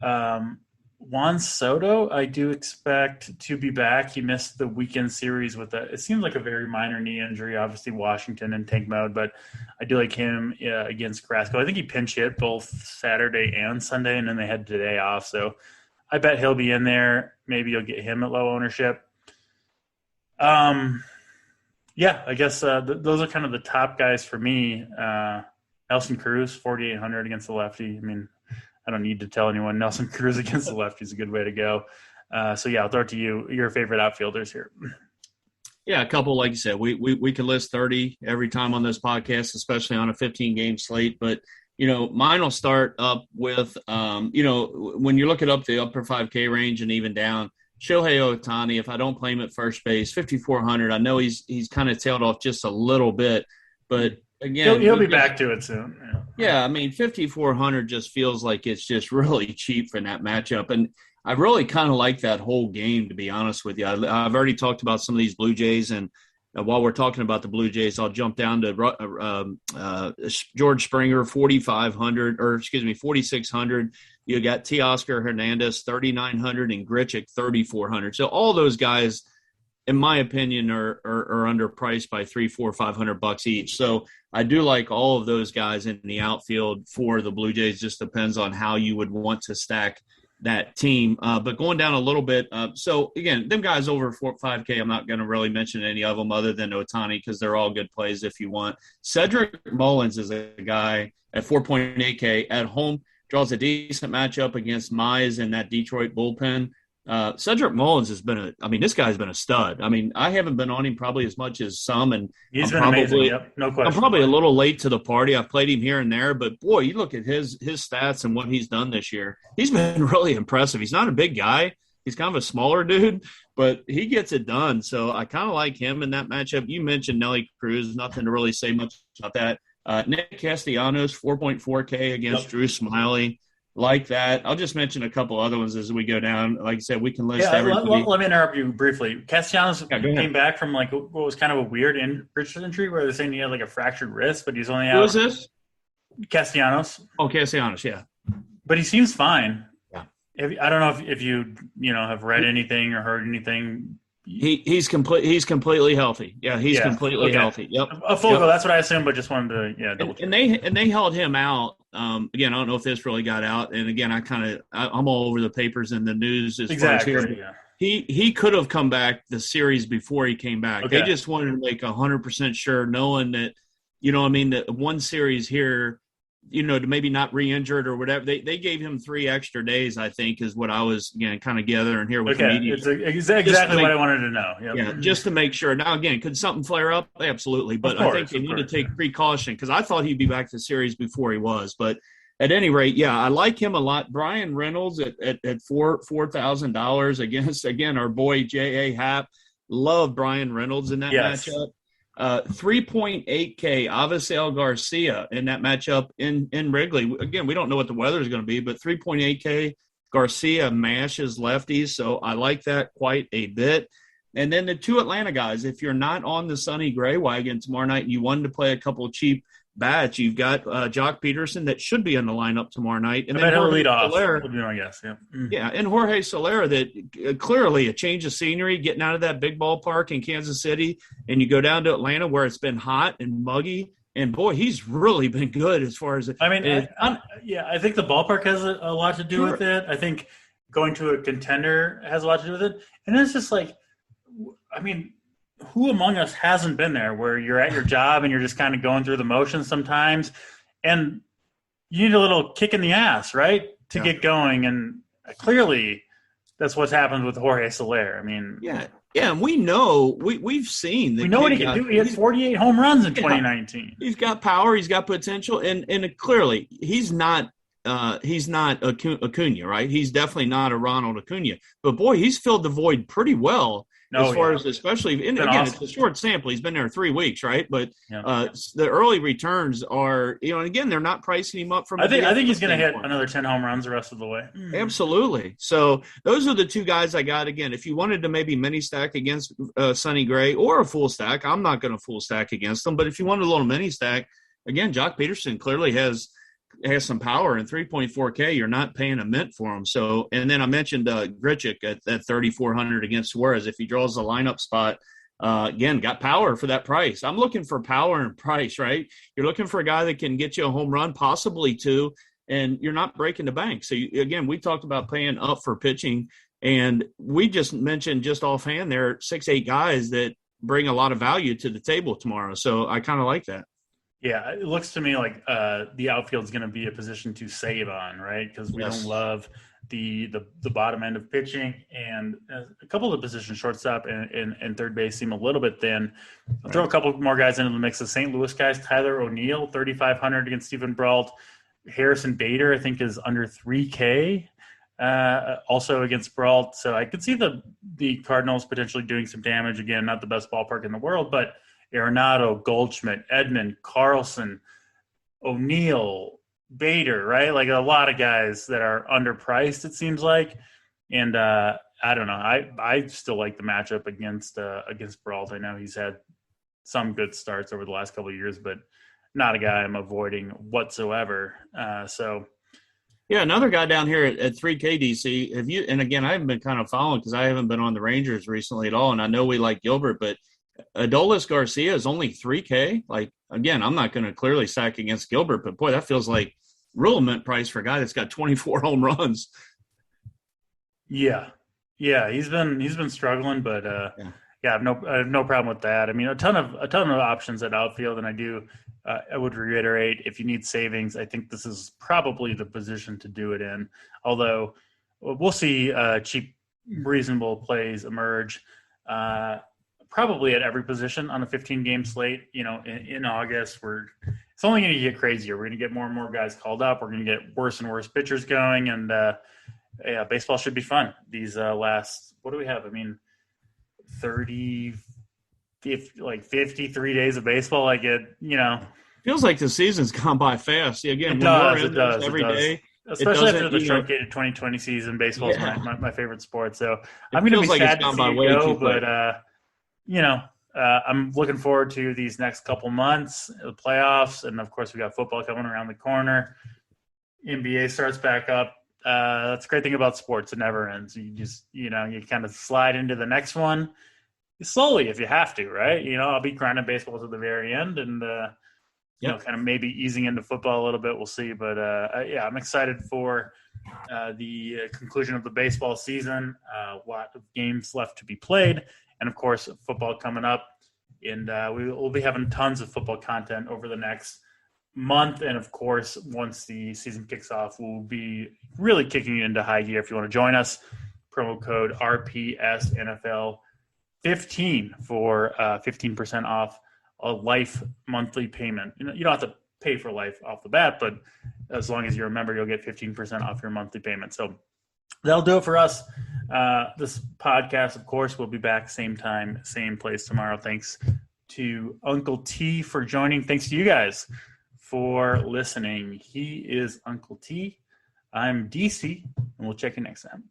Juan Soto, I do expect to be back. He missed the weekend series it seems like a very minor knee injury, obviously Washington in tank mode, but I do like him against Carrasco. I think he pinch hit both Saturday and Sunday, and then they had today off. So I bet he'll be in there. Maybe you'll get him at low ownership. I guess those are kind of the top guys for me. Nelson Cruz, 4,800 against the lefty. I mean, I don't need to tell anyone Nelson Cruz against the lefty is a good way to go. I'll throw it to you. Your favorite outfielders here.
Yeah, a couple, like you said, we could list 30 every time on this podcast, especially on a 15-game slate. But, mine will start up with, when you look at up the upper 5K range and even down, Shohei Ohtani, if I don't play him at first base, 5,400. I know he's kind of tailed off just a little bit, but again,
he'll be back to it soon.
Yeah, I mean, 5,400 just feels like it's just really cheap for that matchup, and I really kind of like that whole game, to be honest with you. I've already talked about some of these Blue Jays, and while we're talking about the Blue Jays, I'll jump down to George Springer, 4,600. You got Teoscar Hernandez, 3,900, and Grichuk, 3,400. So all those guys, in my opinion, are underpriced by $300-$500 each. So I do like all of those guys in the outfield for the Blue Jays. Just depends on how you would want to stack that team. But going down a little bit, so again, them guys over 5K, I'm not going to really mention any of them other than Ohtani because they're all good plays if you want. Cedric Mullins is a guy at 4.8K at home, draws a decent matchup against Mize and that Detroit bullpen. Cedric Mullins has been this guy's been a stud. I mean, I haven't been on him probably as much as some, and
he's been amazing. Yep, no question.
I'm probably a little late to the party. I've played him here and there, but boy, you look at his stats and what he's done this year. He's been really impressive. He's not a big guy. He's kind of a smaller dude, but he gets it done. So I kind of like him in that matchup. You mentioned Nelly Cruz. Nothing to really say much about that. Nick Castellanos, 4.4K against Drew Smiley. Like that. I'll just mention a couple other ones as we go down. Like I said, we can list everybody.
Let me interrupt you briefly. Castellanos came back from what was kind of a weird wrist injury where they're saying he had a fractured wrist, but he's only out.
Who is this?
Castellanos.
Oh, Castellanos, yeah.
But he seems fine.
Yeah.
I don't know if you have read anything or heard anything.
He's completely healthy. Yeah, he's completely healthy. Yep.
A full go. That's what I assumed, but just wanted to double check.
And they held him out. Again, I don't know if this really got out. And again, I'm all over the papers and the news as far as here. Yeah. He could have come back the series before he came back. Okay. They just wanted to make 100% sure, knowing that, that one series here, to maybe not re-injured or whatever. They gave him 3 extra days, I think, is what I was kind of gathering here with the media.
It's exactly what I wanted to know. Yep.
Yeah, just to make sure. Now, again, could something flare up? Absolutely. But I think they need to take precaution because I thought he'd be back to the series before he was. But at any rate, I like him a lot. Brian Reynolds at $4,000 against, again, our boy J.A. Happ. Love Brian Reynolds in that matchup. 3.8K Avisail Garcia in that matchup in Wrigley. Again, we don't know what the weather is going to be, but 3.8K Garcia mashes lefties, so I like that quite a bit. And then the 2 Atlanta guys, if you're not on the Sonny Gray wagon tomorrow night and you wanted to play a couple of cheap bats, you've got Jock Peterson that should be in the lineup tomorrow night. And then
he'll lead off, I guess. Yeah.
Yeah, and Jorge Soler that clearly a change of scenery, getting out of that big ballpark in Kansas City, and you go down to Atlanta where it's been hot and muggy. And, boy, he's really been good as far as –
I think the ballpark has a lot to do with it. I think going to a contender has a lot to do with it. And it's just who among us hasn't been there where you're at your job and you're just kind of going through the motions sometimes and you need a little kick in the ass, right, to get going. And clearly that's what's happened with Jorge Soler.
Yeah, and we know we've seen that.
We know what he can do. He had 48 home runs in 2019.
He's got power. He's got potential, and clearly he's not Acuna, right? He's definitely not a Ronald Acuna. But boy, he's filled the void pretty well. As far as especially, and again, awesome. It's a short sample. He's been there 3 weeks, right? But the early returns are, and again, they're not pricing him up from.
I think he's going to hit another 10 home runs the rest of the way.
Absolutely. So those are the two guys I got. Again, if you wanted to maybe mini stack against Sonny Gray or a full stack, I'm not going to full stack against them. But if you want a little mini stack, again, Jock Peterson clearly has some power, and 3.4K, you're not paying a mint for him. So, and then I mentioned Grichuk at 3,400 against Suarez. If he draws a lineup spot, again, got power for that price. I'm looking for power and price, right? You're looking for a guy that can get you a home run, possibly two, and you're not breaking the bank. So, again, we talked about paying up for pitching, and we just mentioned just offhand there 6-8 guys that bring a lot of value to the table tomorrow. So I kind of like that.
Yeah, it looks to me like the outfield's going to be a position to save on, right? Because we don't love the bottom end of pitching, and a couple of the positions, shortstop and third base, seem a little bit thin. I'll throw a couple more guys into the mix. The St. Louis guys, Tyler O'Neill, 3,500 against Stephen Brault. Harrison Bader, I think, is under 3K, also against Brault. So I could see the Cardinals potentially doing some damage. Again, not the best ballpark in the world, but Arenado, Goldschmidt, Edman, Carlson, O'Neill, Bader, right? Like a lot of guys that are underpriced, it seems like. And I don't know. I still like the matchup against Brault. I know he's had some good starts over the last couple of years, but not a guy I'm avoiding whatsoever.
Yeah, another guy down here at 3K DC. Have you? And again, I haven't been kind of following because I haven't been on the Rangers recently at all. And I know we like Gilbert, but Adolis Garcia is only 3K. Like, again, I'm not going to clearly stack against Gilbert, but boy, that feels like real mint price for a guy that's got 24 home runs.
Yeah, he's been struggling, but I have no problem with that. I mean, a ton of options at outfield, and I would reiterate, if you need savings, I think this is probably the position to do it in. Although we'll see cheap, reasonable plays emerge. Probably at every position on a 15-game slate. In August, it's only going to get crazier. We're going to get more and more guys called up. We're going to get worse and worse pitchers going, and baseball should be fun. These last, what do we have? I mean, 53 days of baseball. Like
feels like the season's gone by fast. Again,
it does
every day.
Especially after the truncated 2020 season. Baseball is my favorite sport. So I'm going to be sad to see it go, but I'm looking forward to these next couple months, the playoffs, and of course we got football coming around the corner. NBA starts back up. That's the great thing about sports; it never ends. You just, you kind of slide into the next one slowly if you have to, right? I'll be grinding baseball to the very end, and kind of maybe easing into football a little bit. We'll see, but I'm excited for the conclusion of the baseball season. A lot of games left to be played. And, of course, football coming up. And we'll be having tons of football content over the next month. And, of course, once the season kicks off, we'll be really kicking it into high gear. If you want to join us, promo code RPSNFL15 for 15% off a life monthly payment. You don't have to pay for life off the bat, but as long as you're a member, you'll get 15% off your monthly payment. So that'll do it for us. This podcast, of course, will be back same time, same place tomorrow. Thanks to Uncle T for joining. Thanks to you guys for listening. He is Uncle T. I'm DC, and we'll check you next time.